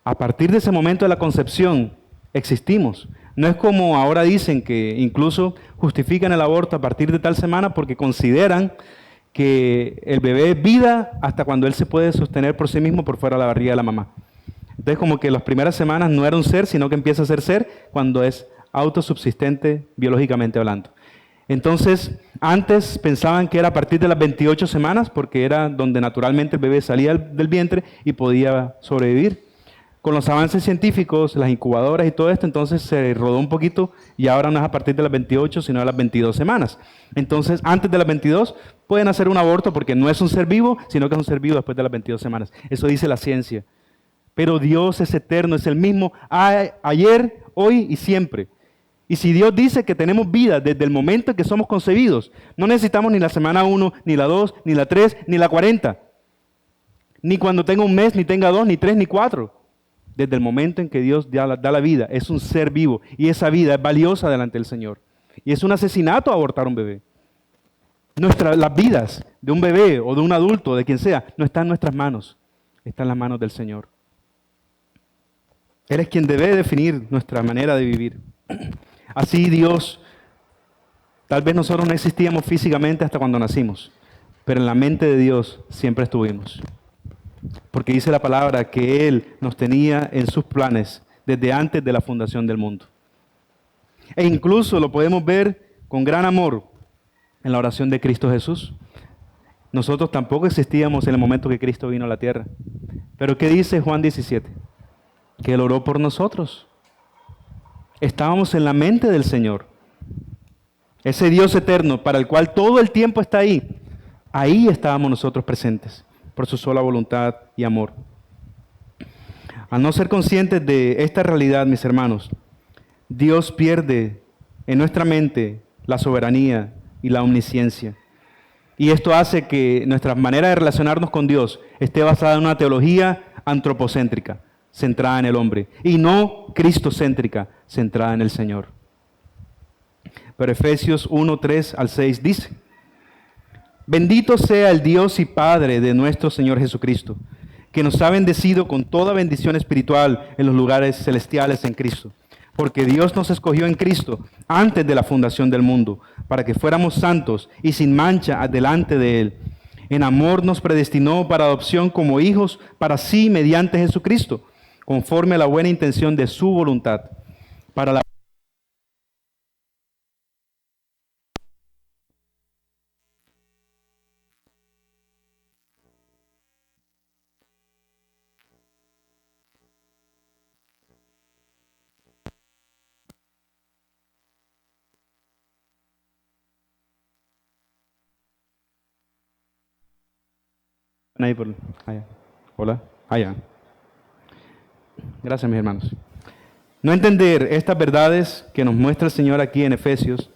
a partir de ese momento de la concepción, existimos. No es como ahora dicen que incluso justifican el aborto a partir de tal semana porque consideran que el bebé es vida hasta cuando él se puede sostener por sí mismo por fuera de la barriga de la mamá. Entonces como que las primeras semanas no era un ser, sino que empieza a ser cuando es autosubsistente biológicamente hablando. Entonces, antes pensaban que era a partir de las 28 semanas, porque era donde naturalmente el bebé salía del vientre y podía sobrevivir. Con los avances científicos, las incubadoras y todo esto, entonces se rodó un poquito y ahora no es a partir de las 28, sino de las 22 semanas. Entonces, antes de las 22 pueden hacer un aborto porque no es un ser vivo, sino que es un ser vivo después de las 22 semanas. Eso dice la ciencia. Pero Dios es eterno, es el mismo ayer, hoy y siempre. Y si Dios dice que tenemos vida desde el momento en que somos concebidos, no necesitamos ni la semana 1, ni la 2, ni la 3, ni la 40. Ni cuando tenga un mes, ni tenga 2, ni 3, ni 4. Desde el momento en que Dios da la vida, es un ser vivo. Y esa vida es valiosa delante del Señor. Y es un asesinato abortar un bebé. Las vidas de un bebé o de un adulto, de quien sea, no están en nuestras manos. Están en las manos del Señor. Él es quien debe definir nuestra manera de vivir. Así Dios, tal vez nosotros no existíamos físicamente hasta cuando nacimos, pero en la mente de Dios siempre estuvimos. Porque dice la palabra que Él nos tenía en sus planes desde antes de la fundación del mundo. E incluso lo podemos ver con gran amor en la oración de Cristo Jesús. Nosotros tampoco existíamos en el momento que Cristo vino a la tierra. Pero ¿qué dice Juan 17? Que Él oró por nosotros. Estábamos en la mente del Señor. Ese Dios eterno para el cual todo el tiempo está ahí. Ahí estábamos nosotros presentes por su sola voluntad y amor. Al no ser conscientes de esta realidad, mis hermanos, Dios pierde en nuestra mente la soberanía y la omnisciencia. Y esto hace que nuestra manera de relacionarnos con Dios esté basada en una teología antropocéntrica, centrada en el hombre, y no cristocéntrica, centrada en el Señor. Pero Efesios 1, 3 al 6 dice: Bendito sea el Dios y Padre de nuestro Señor Jesucristo, que nos ha bendecido con toda bendición espiritual en los lugares celestiales en Cristo. Porque Dios nos escogió en Cristo antes de la fundación del mundo, para que fuéramos santos y sin mancha delante de Él. En amor nos predestinó para adopción como hijos para sí mediante Jesucristo, conforme a la buena intención de su voluntad, para la ahí por allá. Hola, allá. Gracias, mis hermanos. No entender estas verdades que nos muestra el Señor aquí en Efesios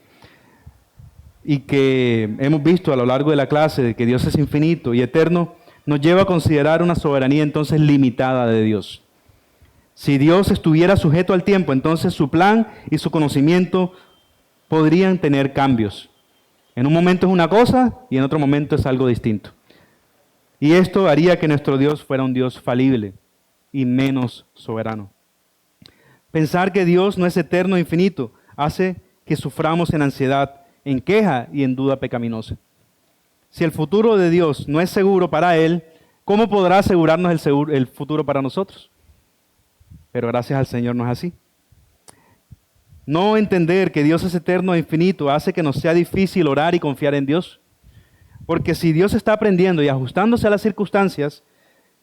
y que hemos visto a lo largo de la clase de que Dios es infinito y eterno, nos lleva a considerar una soberanía entonces limitada de Dios. Si Dios estuviera sujeto al tiempo, entonces su plan y su conocimiento podrían tener cambios. En un momento es una cosa y en otro momento es algo distinto. Y esto haría que nuestro Dios fuera un Dios falible y menos soberano. Pensar que Dios no es eterno e infinito hace que suframos en ansiedad, en queja y en duda pecaminosa. Si el futuro de Dios no es seguro para Él, ¿cómo podrá asegurarnos el futuro para nosotros? Pero gracias al Señor no es así. No entender que Dios es eterno e infinito hace que nos sea difícil orar y confiar en Dios. Porque si Dios está aprendiendo y ajustándose a las circunstancias,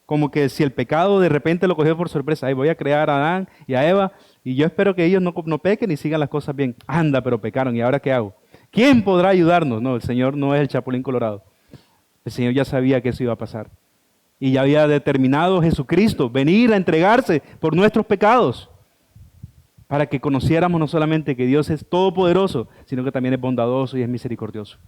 como que si el pecado de repente lo cogió por sorpresa, ahí voy a crear a Adán y a Eva, y yo espero que ellos no pequen y sigan las cosas bien. Anda, pero pecaron, ¿y ahora qué hago? ¿Quién podrá ayudarnos? No, el Señor no es el chapulín colorado. El Señor ya sabía que eso iba a pasar. Y ya había determinado Jesucristo venir a entregarse por nuestros pecados, para que conociéramos no solamente que Dios es todopoderoso, sino que también es bondadoso y es misericordioso.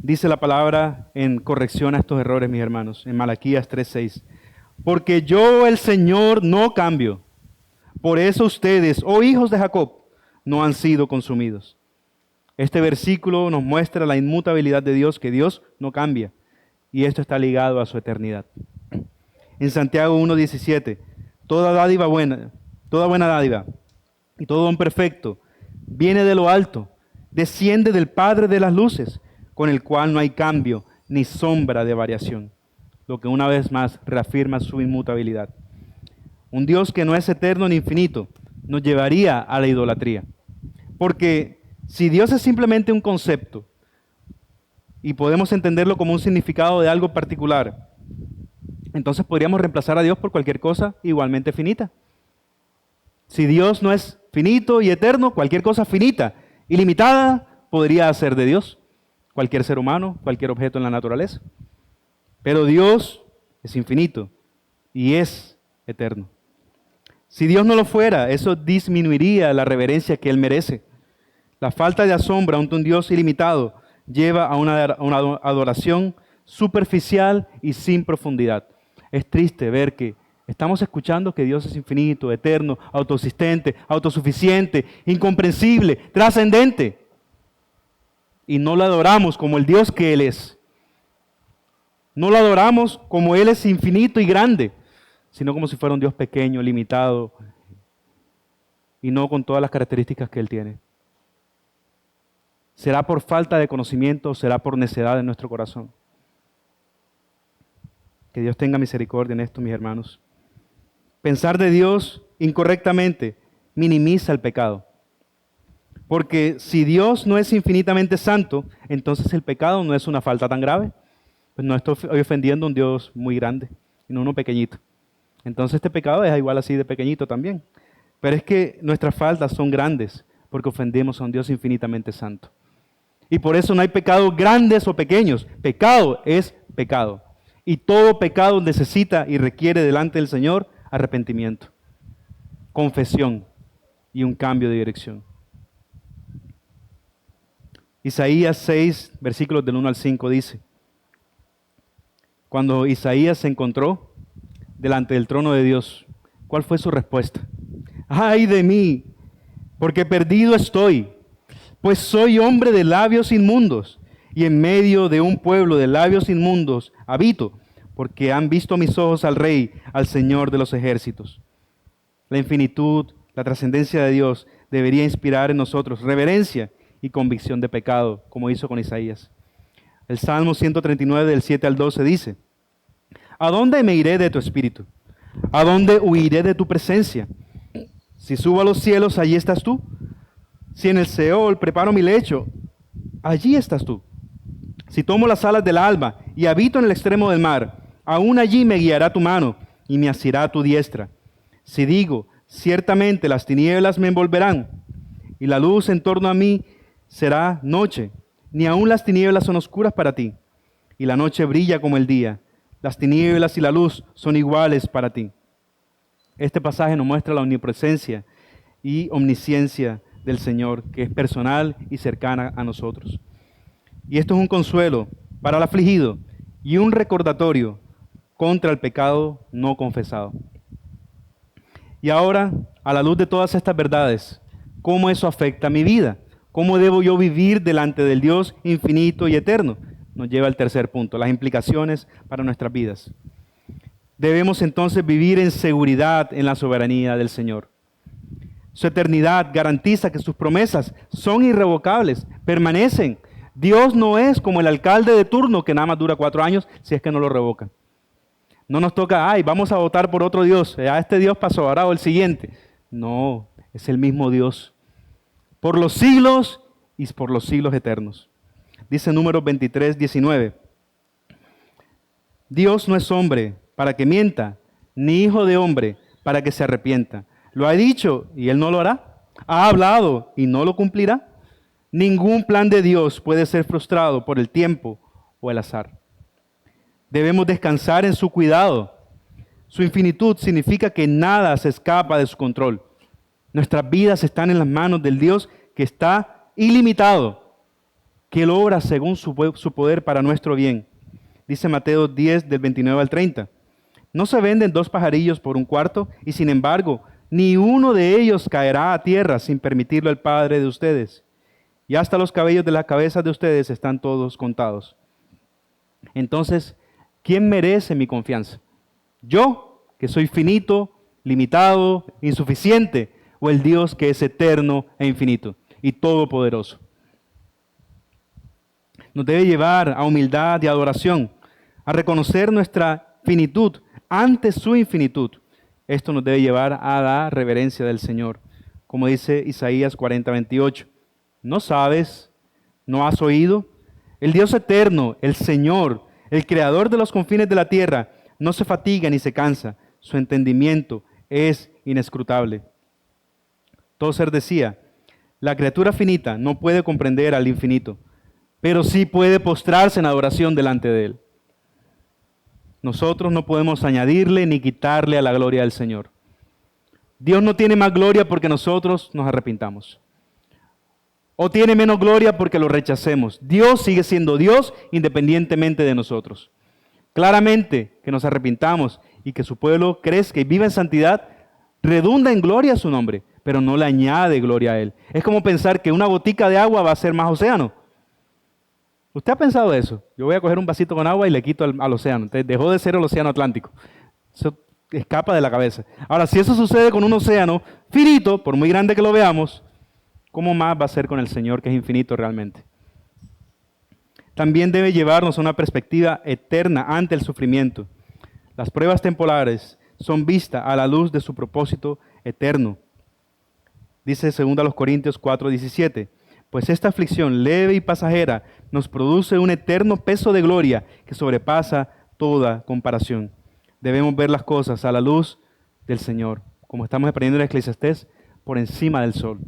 Dice la palabra en corrección a estos errores, mis hermanos, en Malaquías 3:6. Porque yo, el Señor, no cambio. Por eso ustedes, oh hijos de Jacob, no han sido consumidos. Este versículo nos muestra la inmutabilidad de Dios, que Dios no cambia. Y esto está ligado a su eternidad. En Santiago 1:17, toda buena dádiva y todo don perfecto viene de lo alto, desciende del Padre de las luces, con el cual no hay cambio ni sombra de variación, lo que una vez más reafirma su inmutabilidad. Un Dios que no es eterno ni infinito nos llevaría a la idolatría, porque si Dios es simplemente un concepto y podemos entenderlo como un significado de algo particular, entonces podríamos reemplazar a Dios por cualquier cosa igualmente finita. Si Dios no es finito y eterno, cualquier cosa finita y limitada podría ser de Dios. Cualquier ser humano, cualquier objeto en la naturaleza. Pero Dios es infinito y es eterno. Si Dios no lo fuera, eso disminuiría la reverencia que Él merece. La falta de asombro ante un Dios ilimitado lleva a una adoración superficial y sin profundidad. Es triste ver que estamos escuchando que Dios es infinito, eterno, autoexistente, autosuficiente, incomprensible, trascendente. Y no lo adoramos como el Dios que Él es. No lo adoramos como Él es infinito y grande, sino como si fuera un Dios pequeño, limitado, y no con todas las características que Él tiene. ¿Será por falta de conocimiento o será por necedad en nuestro corazón? Que Dios tenga misericordia en esto, mis hermanos. Pensar de Dios incorrectamente minimiza el pecado. Porque si Dios no es infinitamente santo, entonces el pecado no es una falta tan grave. Pues no estoy ofendiendo a un Dios muy grande, sino uno pequeñito. Entonces este pecado es igual así de pequeñito también. Pero es que nuestras faltas son grandes porque ofendemos a un Dios infinitamente santo. Y por eso no hay pecados grandes o pequeños. Pecado es pecado. Y todo pecado necesita y requiere delante del Señor arrepentimiento, confesión y un cambio de dirección. Isaías 6, versículos del 1 al 5 dice: cuando Isaías se encontró delante del trono de Dios, ¿cuál fue su respuesta? ¡Ay de mí! Porque perdido estoy, pues soy hombre de labios inmundos, y en medio de un pueblo de labios inmundos habito, porque han visto mis ojos al Rey, al Señor de los ejércitos. La infinitud, la trascendencia de Dios debería inspirar en nosotros reverencia y convicción de pecado, como hizo con Isaías. El Salmo 139 del 7 al 12 dice: ¿a dónde me iré de tu espíritu? ¿A dónde huiré de tu presencia? Si subo a los cielos, allí estás tú. Si en el Seol preparo mi lecho, allí estás tú. Si tomo las alas del alba y habito en el extremo del mar, aún allí me guiará tu mano y me asirá tu diestra. Si digo, ciertamente las tinieblas me envolverán y la luz en torno a mí será noche, ni aun las tinieblas son oscuras para ti, y la noche brilla como el día. Las tinieblas y la luz son iguales para ti. Este pasaje nos muestra la omnipresencia y omnisciencia del Señor, que es personal y cercana a nosotros. Y esto es un consuelo para el afligido y un recordatorio contra el pecado no confesado. Y ahora, a la luz de todas estas verdades, ¿cómo eso afecta a mi vida? ¿Cómo debo yo vivir delante del Dios infinito y eterno? Nos lleva al tercer punto, las implicaciones para nuestras vidas. Debemos entonces vivir en seguridad en la soberanía del Señor. Su eternidad garantiza que sus promesas son irrevocables, permanecen. Dios no es como el alcalde de turno que nada más dura 4 años si es que no lo revoca. No nos toca, vamos a votar por otro Dios, este Dios pasó, ahora o el siguiente. No, es el mismo Dios. Por los siglos y por los siglos eternos. Dice Números 23, 19. Dios no es hombre para que mienta, ni hijo de hombre para que se arrepienta. Lo ha dicho y Él no lo hará. Ha hablado y no lo cumplirá. Ningún plan de Dios puede ser frustrado por el tiempo o el azar. Debemos descansar en su cuidado. Su infinitud significa que nada se escapa de su control. Nuestras vidas están en las manos del Dios que está ilimitado que Él obra según su poder para nuestro bien. Dice Mateo 10, del 29 al 30. No se venden 2 pajarillos por un cuarto, y sin embargo, ni uno de ellos caerá a tierra sin permitirlo el Padre de ustedes. Y hasta los cabellos de la cabeza de ustedes están todos contados. Entonces, ¿quién merece mi confianza? ¿Yo, que soy finito, limitado, insuficiente, o el Dios que es eterno e infinito y todopoderoso? Nos debe llevar a humildad y adoración, a reconocer nuestra finitud ante su infinitud. Esto nos debe llevar a la reverencia del Señor. Como dice Isaías 40:28. ¿No sabes? ¿No has oído? El Dios eterno, el Señor, el creador de los confines de la tierra, no se fatiga ni se cansa. Su entendimiento es inescrutable. Tozer decía, la criatura finita no puede comprender al infinito, pero sí puede postrarse en adoración delante de Él. Nosotros no podemos añadirle ni quitarle a la gloria del Señor. Dios no tiene más gloria porque nosotros nos arrepintamos. O tiene menos gloria porque lo rechacemos. Dios sigue siendo Dios independientemente de nosotros. Claramente que nos arrepintamos y que su pueblo crezca y viva en santidad, redunda en gloria a su nombre, pero no le añade gloria a Él. Es como pensar que una botica de agua va a ser más océano. ¿Usted ha pensado eso? Yo voy a coger un vasito con agua y le quito al océano. Entonces dejó de ser el océano Atlántico. Eso escapa de la cabeza. Ahora, si eso sucede con un océano finito, por muy grande que lo veamos, ¿cómo más va a ser con el Señor que es infinito realmente? También debe llevarnos a una perspectiva eterna ante el sufrimiento. Las pruebas temporales son vistas a la luz de su propósito eterno. Dice 2 Corintios 4:17, pues esta aflicción leve y pasajera nos produce un eterno peso de gloria que sobrepasa toda comparación. Debemos ver las cosas a la luz del Señor, como estamos aprendiendo en Eclesiastés, por encima del sol.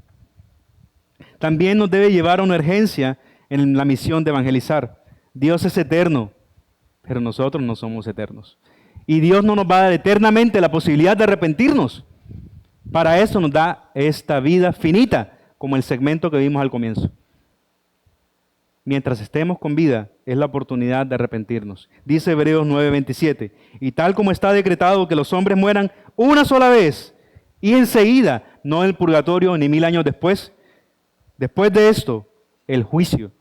También nos debe llevar a una urgencia en la misión de evangelizar. Dios es eterno, pero nosotros no somos eternos. Y Dios no nos va a dar eternamente la posibilidad de arrepentirnos. Para eso nos da esta vida finita, como el segmento que vimos al comienzo. Mientras estemos con vida, es la oportunidad de arrepentirnos. Dice Hebreos 9:27, y tal como está decretado que los hombres mueran una sola vez, y enseguida, no en el purgatorio ni 1000 años después de esto, el juicio.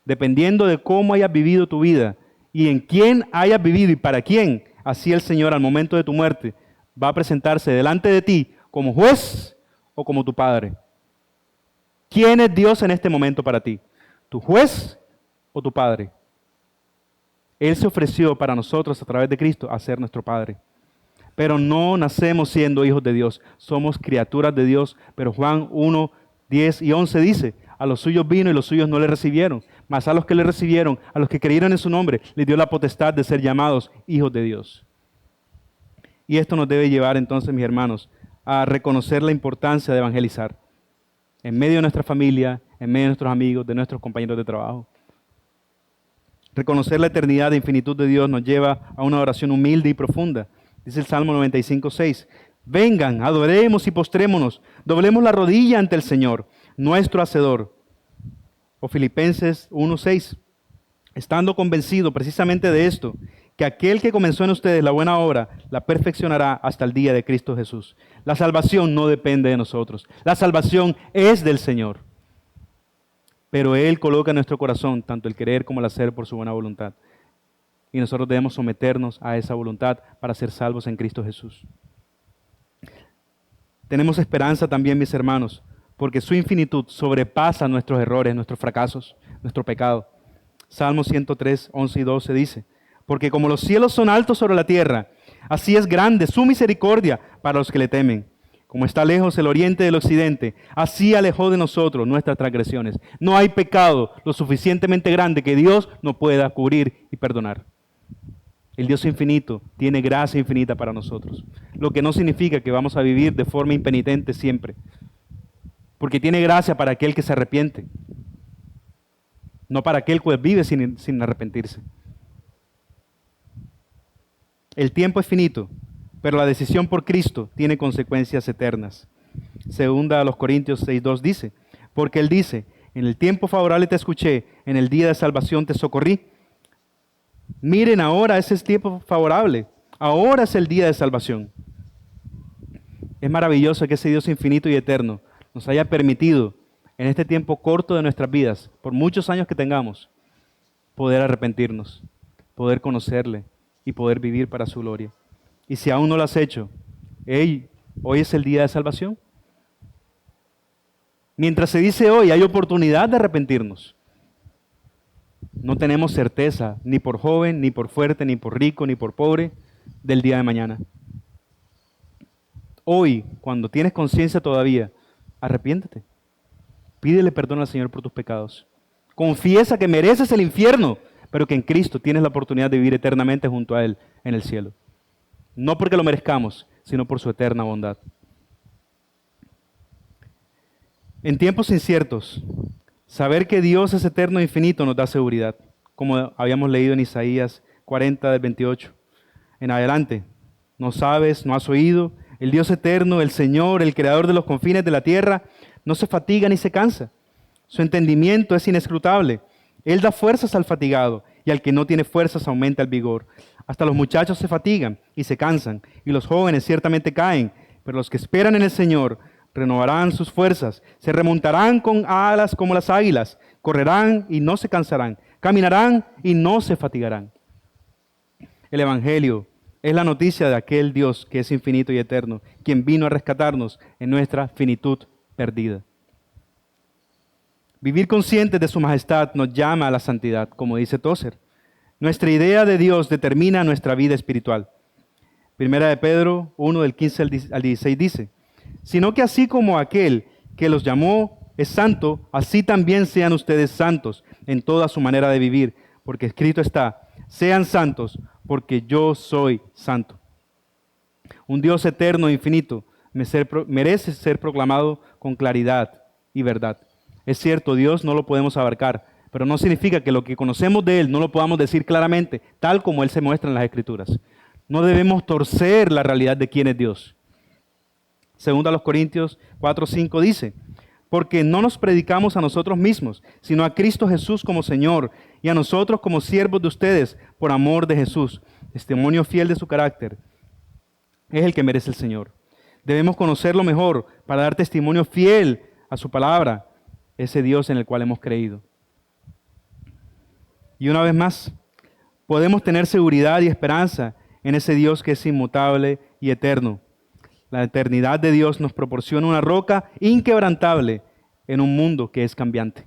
Dependiendo de cómo hayas vivido tu vida y en quién hayas vivido y para quién, así el Señor al momento de tu muerte va a presentarse delante de ti como juez o como tu padre. ¿Quién es Dios en este momento para ti? ¿Tu juez o tu padre? Él se ofreció para nosotros a través de Cristo a ser nuestro Padre. Pero no nacemos siendo hijos de Dios, somos criaturas de Dios. Pero Juan 1:10 y 11 dice, a los suyos vino y los suyos no le recibieron, mas a los que le recibieron, a los que creyeron en su nombre, les dio la potestad de ser llamados hijos de Dios. Y esto nos debe llevar entonces, mis hermanos, a reconocer la importancia de evangelizar en medio de nuestra familia, en medio de nuestros amigos, de nuestros compañeros de trabajo. Reconocer la eternidad e infinitud de Dios nos lleva a una oración humilde y profunda. Dice el Salmo 95:6, vengan, adoremos y postrémonos, doblemos la rodilla ante el Señor, nuestro Hacedor. O Filipenses 1:6, estando convencido precisamente de esto, que aquel que comenzó en ustedes la buena obra, la perfeccionará hasta el día de Cristo Jesús. La salvación no depende de nosotros, la salvación es del Señor. Pero Él coloca en nuestro corazón tanto el querer como el hacer por su buena voluntad. Y nosotros debemos someternos a esa voluntad para ser salvos en Cristo Jesús. Tenemos esperanza también, mis hermanos, porque su infinitud sobrepasa nuestros errores, nuestros fracasos, nuestro pecado. Salmo 103, 11 y 12 dice, porque como los cielos son altos sobre la tierra, así es grande su misericordia para los que le temen. Como está lejos el oriente del occidente, así alejó de nosotros nuestras transgresiones. No hay pecado lo suficientemente grande que Dios no pueda cubrir y perdonar. El Dios infinito tiene gracia infinita para nosotros, lo que no significa que vamos a vivir de forma impenitente siempre, porque tiene gracia para aquel que se arrepiente, no para aquel que vive sin arrepentirse. El tiempo es finito, pero la decisión por Cristo tiene consecuencias eternas. Segunda a los Corintios 6:2 dice, porque Él dice, En el tiempo favorable te escuché, en el día de salvación te socorrí. Miren, ahora ese es tiempo favorable. Ahora es el día de salvación. Es maravilloso que ese Dios infinito y eterno nos haya permitido, en este tiempo corto de nuestras vidas, por muchos años que tengamos, poder arrepentirnos, poder conocerle y poder vivir para su gloria. Y si aún no lo has hecho, hoy es el día de salvación. Mientras se dice hoy, hay oportunidad de arrepentirnos. No tenemos certeza, ni por joven, ni por fuerte, ni por rico, ni por pobre, del día de mañana. Hoy, cuando tienes conciencia todavía, arrepiéntete. Pídele perdón al Señor por tus pecados. Confiesa que mereces el infierno, pero que en Cristo tienes la oportunidad de vivir eternamente junto a Él en el cielo. No porque lo merezcamos, sino por su eterna bondad. En tiempos inciertos, saber que Dios es eterno e infinito nos da seguridad, como habíamos leído en Isaías 40, del 28 en adelante. No sabes, no has oído. El Dios eterno, el Señor, el creador de los confines de la tierra, no se fatiga ni se cansa. Su entendimiento es inescrutable. Él da fuerzas al fatigado y al que no tiene fuerzas aumenta el vigor. Hasta los muchachos se fatigan y se cansan, y los jóvenes ciertamente caen, pero los que esperan en el Señor renovarán sus fuerzas, se remontarán con alas como las águilas, correrán y no se cansarán, caminarán y no se fatigarán. El Evangelio es la noticia de aquel Dios que es infinito y eterno, quien vino a rescatarnos en nuestra finitud perdida. Vivir conscientes de su majestad nos llama a la santidad, como dice Tozer. Nuestra idea de Dios determina nuestra vida espiritual. Primera de Pedro 1, del 15 al 16 dice: sino que así como aquel que los llamó es santo, así también sean ustedes santos en toda su manera de vivir, porque escrito está: sean santos, porque yo soy santo. Un Dios eterno e infinito merece ser proclamado con claridad y verdad. Es cierto, Dios no lo podemos abarcar, pero no significa que lo que conocemos de Él no lo podamos decir claramente, tal como Él se muestra en las Escrituras. No debemos torcer la realidad de quién es Dios. Segunda a los Corintios 4:5 dice: porque no nos predicamos a nosotros mismos, sino a Cristo Jesús como Señor, y a nosotros como siervos de ustedes, por amor de Jesús. Testimonio fiel de su carácter es el que merece el Señor. Debemos conocerlo mejor para dar testimonio fiel a su palabra, ese Dios en el cual hemos creído. Y una vez más, podemos tener seguridad y esperanza en ese Dios que es inmutable y eterno. La eternidad de Dios nos proporciona una roca inquebrantable en un mundo que es cambiante.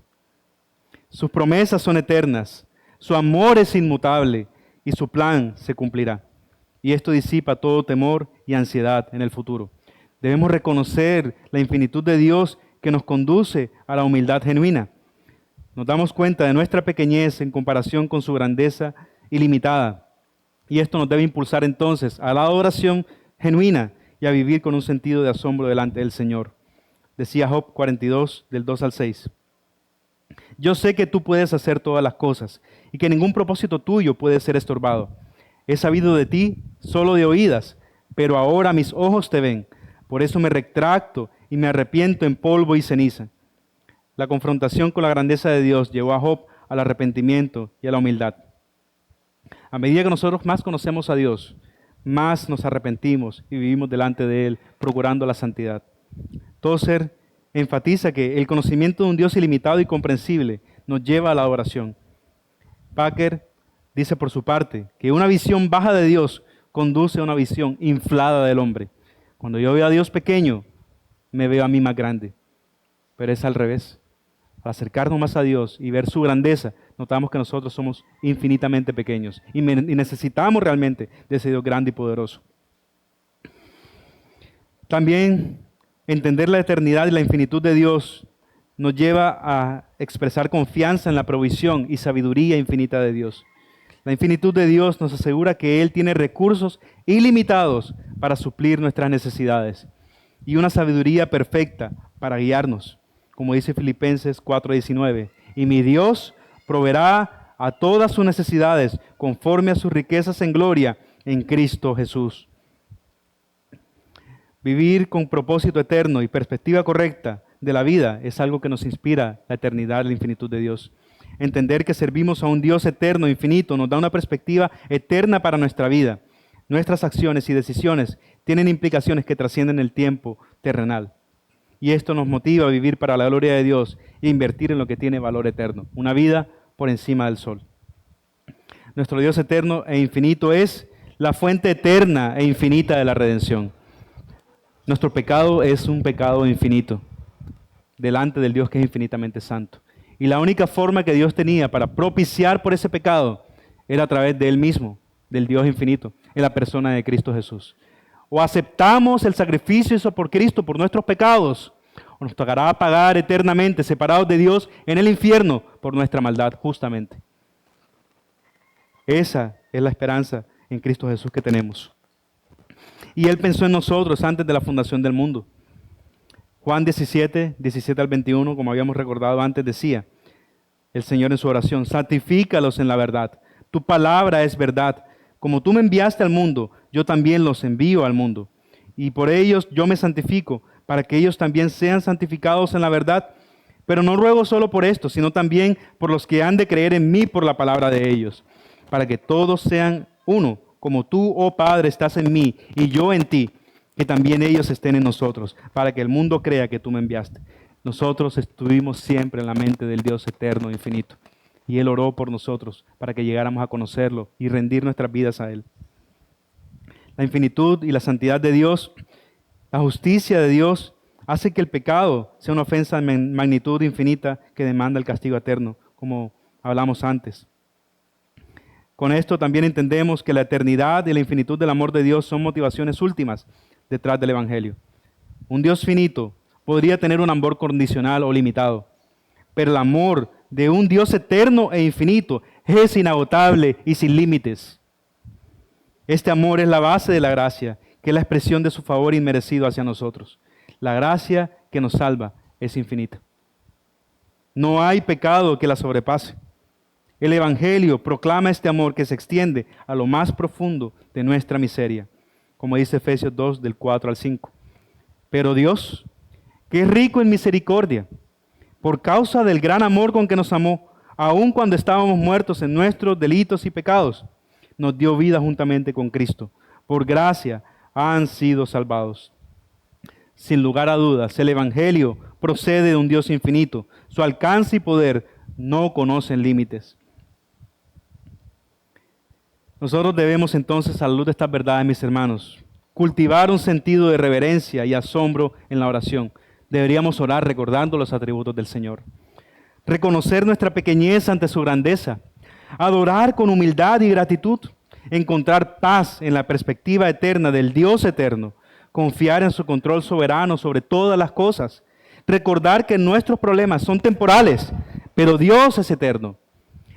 Sus promesas son eternas, su amor es inmutable y su plan se cumplirá. Y esto disipa todo temor y ansiedad en el futuro. Debemos reconocer la infinitud de Dios que nos conduce a la humildad genuina. Nos damos cuenta de nuestra pequeñez en comparación con su grandeza ilimitada. Y esto nos debe impulsar entonces a la adoración genuina y a vivir con un sentido de asombro delante del Señor. Decía Job 42, del 2 al 6. Yo sé que tú puedes hacer todas las cosas y que ningún propósito tuyo puede ser estorbado. He sabido de ti solo de oídas, pero ahora mis ojos te ven. Por eso me retracto y me arrepiento en polvo y ceniza. La confrontación con la grandeza de Dios llevó a Job al arrepentimiento y a la humildad. A medida que nosotros más conocemos a Dios, más nos arrepentimos y vivimos delante de Él, procurando la santidad. Tozer enfatiza que el conocimiento de un Dios ilimitado y comprensible nos lleva a la adoración. Packer dice por su parte que una visión baja de Dios conduce a una visión inflada del hombre. Cuando yo veo a Dios pequeño, me veo a mí más grande. Pero es al revés. Al acercarnos más a Dios y ver su grandeza, notamos que nosotros somos infinitamente pequeños y necesitamos realmente de ese Dios grande y poderoso. También entender la eternidad y la infinitud de Dios nos lleva a expresar confianza en la provisión y sabiduría infinita de Dios. La infinitud de Dios nos asegura que Él tiene recursos ilimitados para suplir nuestras necesidades y una sabiduría perfecta para guiarnos, como dice Filipenses 4:19. Y mi Dios proveerá a todas sus necesidades conforme a sus riquezas en gloria en Cristo Jesús. Vivir con propósito eterno y perspectiva correcta de la vida es algo que nos inspira la eternidad, la infinitud de Dios. Entender que servimos a un Dios eterno, infinito, nos da una perspectiva eterna para nuestra vida. Nuestras acciones y decisiones tienen implicaciones que trascienden el tiempo terrenal. Y esto nos motiva a vivir para la gloria de Dios e invertir en lo que tiene valor eterno, una vida por encima del sol. Nuestro Dios eterno e infinito es la fuente eterna e infinita de la redención. Nuestro pecado es un pecado infinito delante del Dios que es infinitamente santo. Y la única forma que Dios tenía para propiciar por ese pecado era a través de Él mismo, del Dios infinito, en la persona de Cristo Jesús. O aceptamos el sacrificio hecho por Cristo por nuestros pecados, o nos tocará pagar eternamente separados de Dios en el infierno por nuestra maldad, justamente. Esa es la esperanza en Cristo Jesús que tenemos. Y Él pensó en nosotros antes de la fundación del mundo. Juan 17, 17 al 21, como habíamos recordado antes, decía el Señor en su oración: santifícalos en la verdad. Tu palabra es verdad. Como tú me enviaste al mundo, yo también los envío al mundo. Y por ellos yo me santifico, para que ellos también sean santificados en la verdad. Pero no ruego solo por esto, sino también por los que han de creer en mí por la palabra de ellos, para que todos sean uno, como tú, oh Padre, estás en mí y yo en ti, que también ellos estén en nosotros, para que el mundo crea que tú me enviaste. Nosotros estuvimos siempre en la mente del Dios eterno e infinito, y Él oró por nosotros para que llegáramos a conocerlo y rendir nuestras vidas a Él. La infinitud y la santidad de Dios, la justicia de Dios, hace que el pecado sea una ofensa de magnitud infinita que demanda el castigo eterno, como hablamos antes. Con esto también entendemos que la eternidad y la infinitud del amor de Dios son motivaciones últimas detrás del Evangelio. Un Dios finito podría tener un amor condicional o limitado, pero el amor de un Dios eterno e infinito es inagotable y sin límites. Este amor es la base de la gracia, que es la expresión de su favor inmerecido hacia nosotros. La gracia que nos salva es infinita. No hay pecado que la sobrepase. El Evangelio proclama este amor que se extiende a lo más profundo de nuestra miseria, como dice Efesios 2, del 4 al 5. Pero Dios, que es rico en misericordia, por causa del gran amor con que nos amó, aun cuando estábamos muertos en nuestros delitos y pecados, nos dio vida juntamente con Cristo. Por gracia han sido salvados. Sin lugar a dudas, el Evangelio procede de un Dios infinito. Su alcance y poder no conocen límites. Nosotros debemos entonces, a la luz de estas verdades, mis hermanos, cultivar un sentido de reverencia y asombro en la oración. Deberíamos orar recordando los atributos del Señor. Reconocer nuestra pequeñez ante su grandeza. Adorar con humildad y gratitud. Encontrar paz en la perspectiva eterna del Dios eterno. Confiar en su control soberano sobre todas las cosas. Recordar que nuestros problemas son temporales, pero Dios es eterno.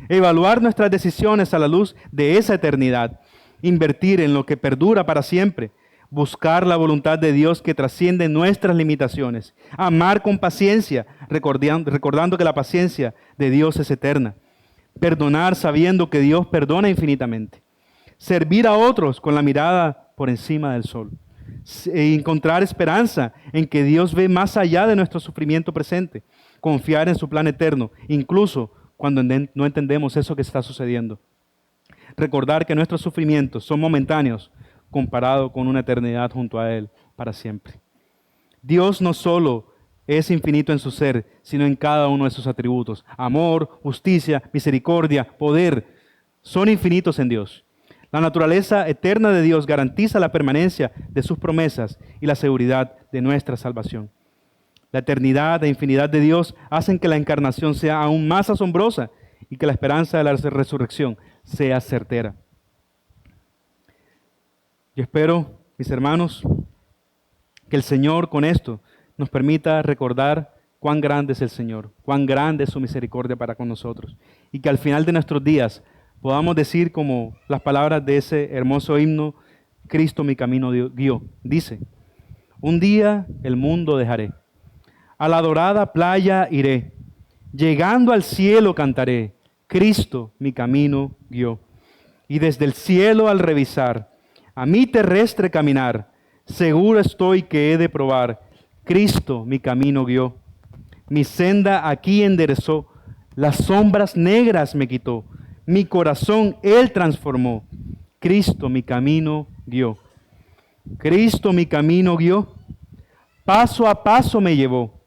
Evaluar nuestras decisiones a la luz de esa eternidad. Invertir en lo que perdura para siempre. Buscar la voluntad de Dios que trasciende nuestras limitaciones. Amar con paciencia, recordando que la paciencia de Dios es eterna. Perdonar sabiendo que Dios perdona infinitamente. Servir a otros con la mirada por encima del sol. Encontrar esperanza en que Dios ve más allá de nuestro sufrimiento presente. Confiar en su plan eterno, incluso cuando no entendemos eso que está sucediendo. Recordar que nuestros sufrimientos son momentáneos comparado con una eternidad junto a Él para siempre. Dios no solo es infinito en su ser, sino en cada uno de sus atributos. Amor, justicia, misericordia, poder, son infinitos en Dios. La naturaleza eterna de Dios garantiza la permanencia de sus promesas y la seguridad de nuestra salvación. La eternidad e infinidad de Dios hacen que la encarnación sea aún más asombrosa y que la esperanza de la resurrección sea certera. Yo espero, mis hermanos, que el Señor con esto nos permita recordar cuán grande es el Señor, cuán grande es su misericordia para con nosotros, y que al final de nuestros días podamos decir como las palabras de ese hermoso himno, Cristo mi camino guió. Dice, un día el mundo dejaré, a la dorada playa iré, llegando al cielo cantaré, Cristo mi camino guió. Y desde el cielo al revisar, a mi terrestre caminar, seguro estoy que he de probar, Cristo mi camino guió. Mi senda aquí enderezó, las sombras negras me quitó, mi corazón Él transformó. Cristo mi camino guió. Cristo mi camino guió, paso a paso me llevó.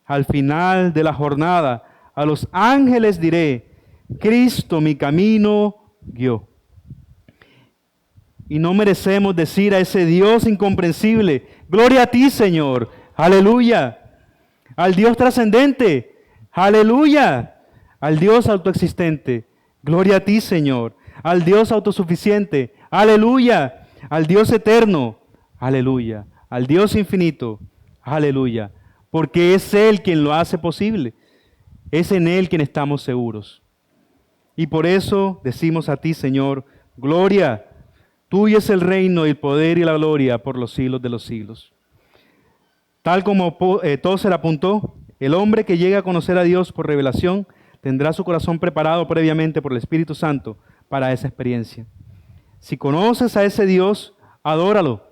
Al final de la jornada, a los ángeles diré, Cristo mi camino guió. Y no merecemos decir a ese Dios incomprensible, gloria a ti, Señor, aleluya. Al Dios trascendente, aleluya. Al Dios autoexistente, gloria a ti, Señor. Al Dios autosuficiente, aleluya. Al Dios eterno, aleluya. Al Dios infinito, aleluya. Porque es Él quien lo hace posible. Es en Él quien estamos seguros. Y por eso decimos a ti, Señor, gloria. Tuyo es el reino, el poder y la gloria por los siglos de los siglos. Tal como Tozer apuntó, el hombre que llega a conocer a Dios por revelación tendrá su corazón preparado previamente por el Espíritu Santo para esa experiencia. Si conoces a ese Dios, adóralo.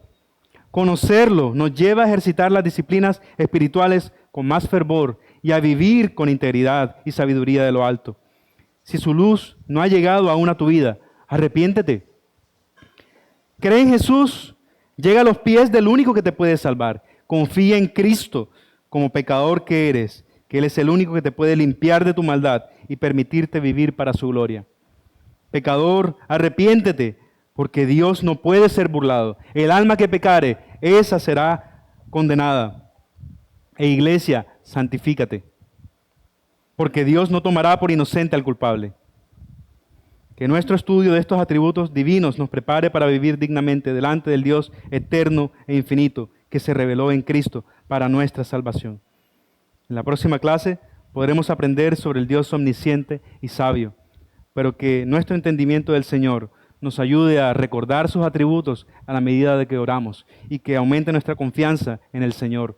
Conocerlo nos lleva a ejercitar las disciplinas espirituales con más fervor y a vivir con integridad y sabiduría de lo alto. Si su luz no ha llegado aún a tu vida, arrepiéntete. Cree en Jesús, llega a los pies del único que te puede salvar. Confía en Cristo como pecador que eres, que Él es el único que te puede limpiar de tu maldad y permitirte vivir para su gloria. Pecador, arrepiéntete, porque Dios no puede ser burlado. El alma que pecare, esa será condenada. E iglesia, santifícate, porque Dios no tomará por inocente al culpable. Que nuestro estudio de estos atributos divinos nos prepare para vivir dignamente delante del Dios eterno e infinito que se reveló en Cristo para nuestra salvación. En la próxima clase podremos aprender sobre el Dios omnisciente y sabio, pero que nuestro entendimiento del Señor nos ayude a recordar sus atributos a la medida de que oramos y que aumente nuestra confianza en el Señor.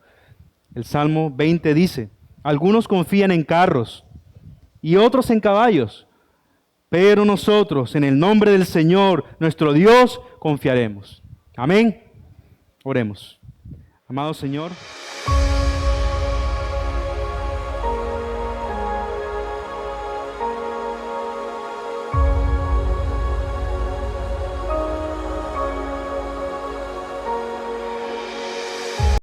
El Salmo 20 dice, algunos confían en carros y otros en caballos, pero nosotros en el nombre del Señor, nuestro Dios, confiaremos. Amén. Oremos. Amado Señor.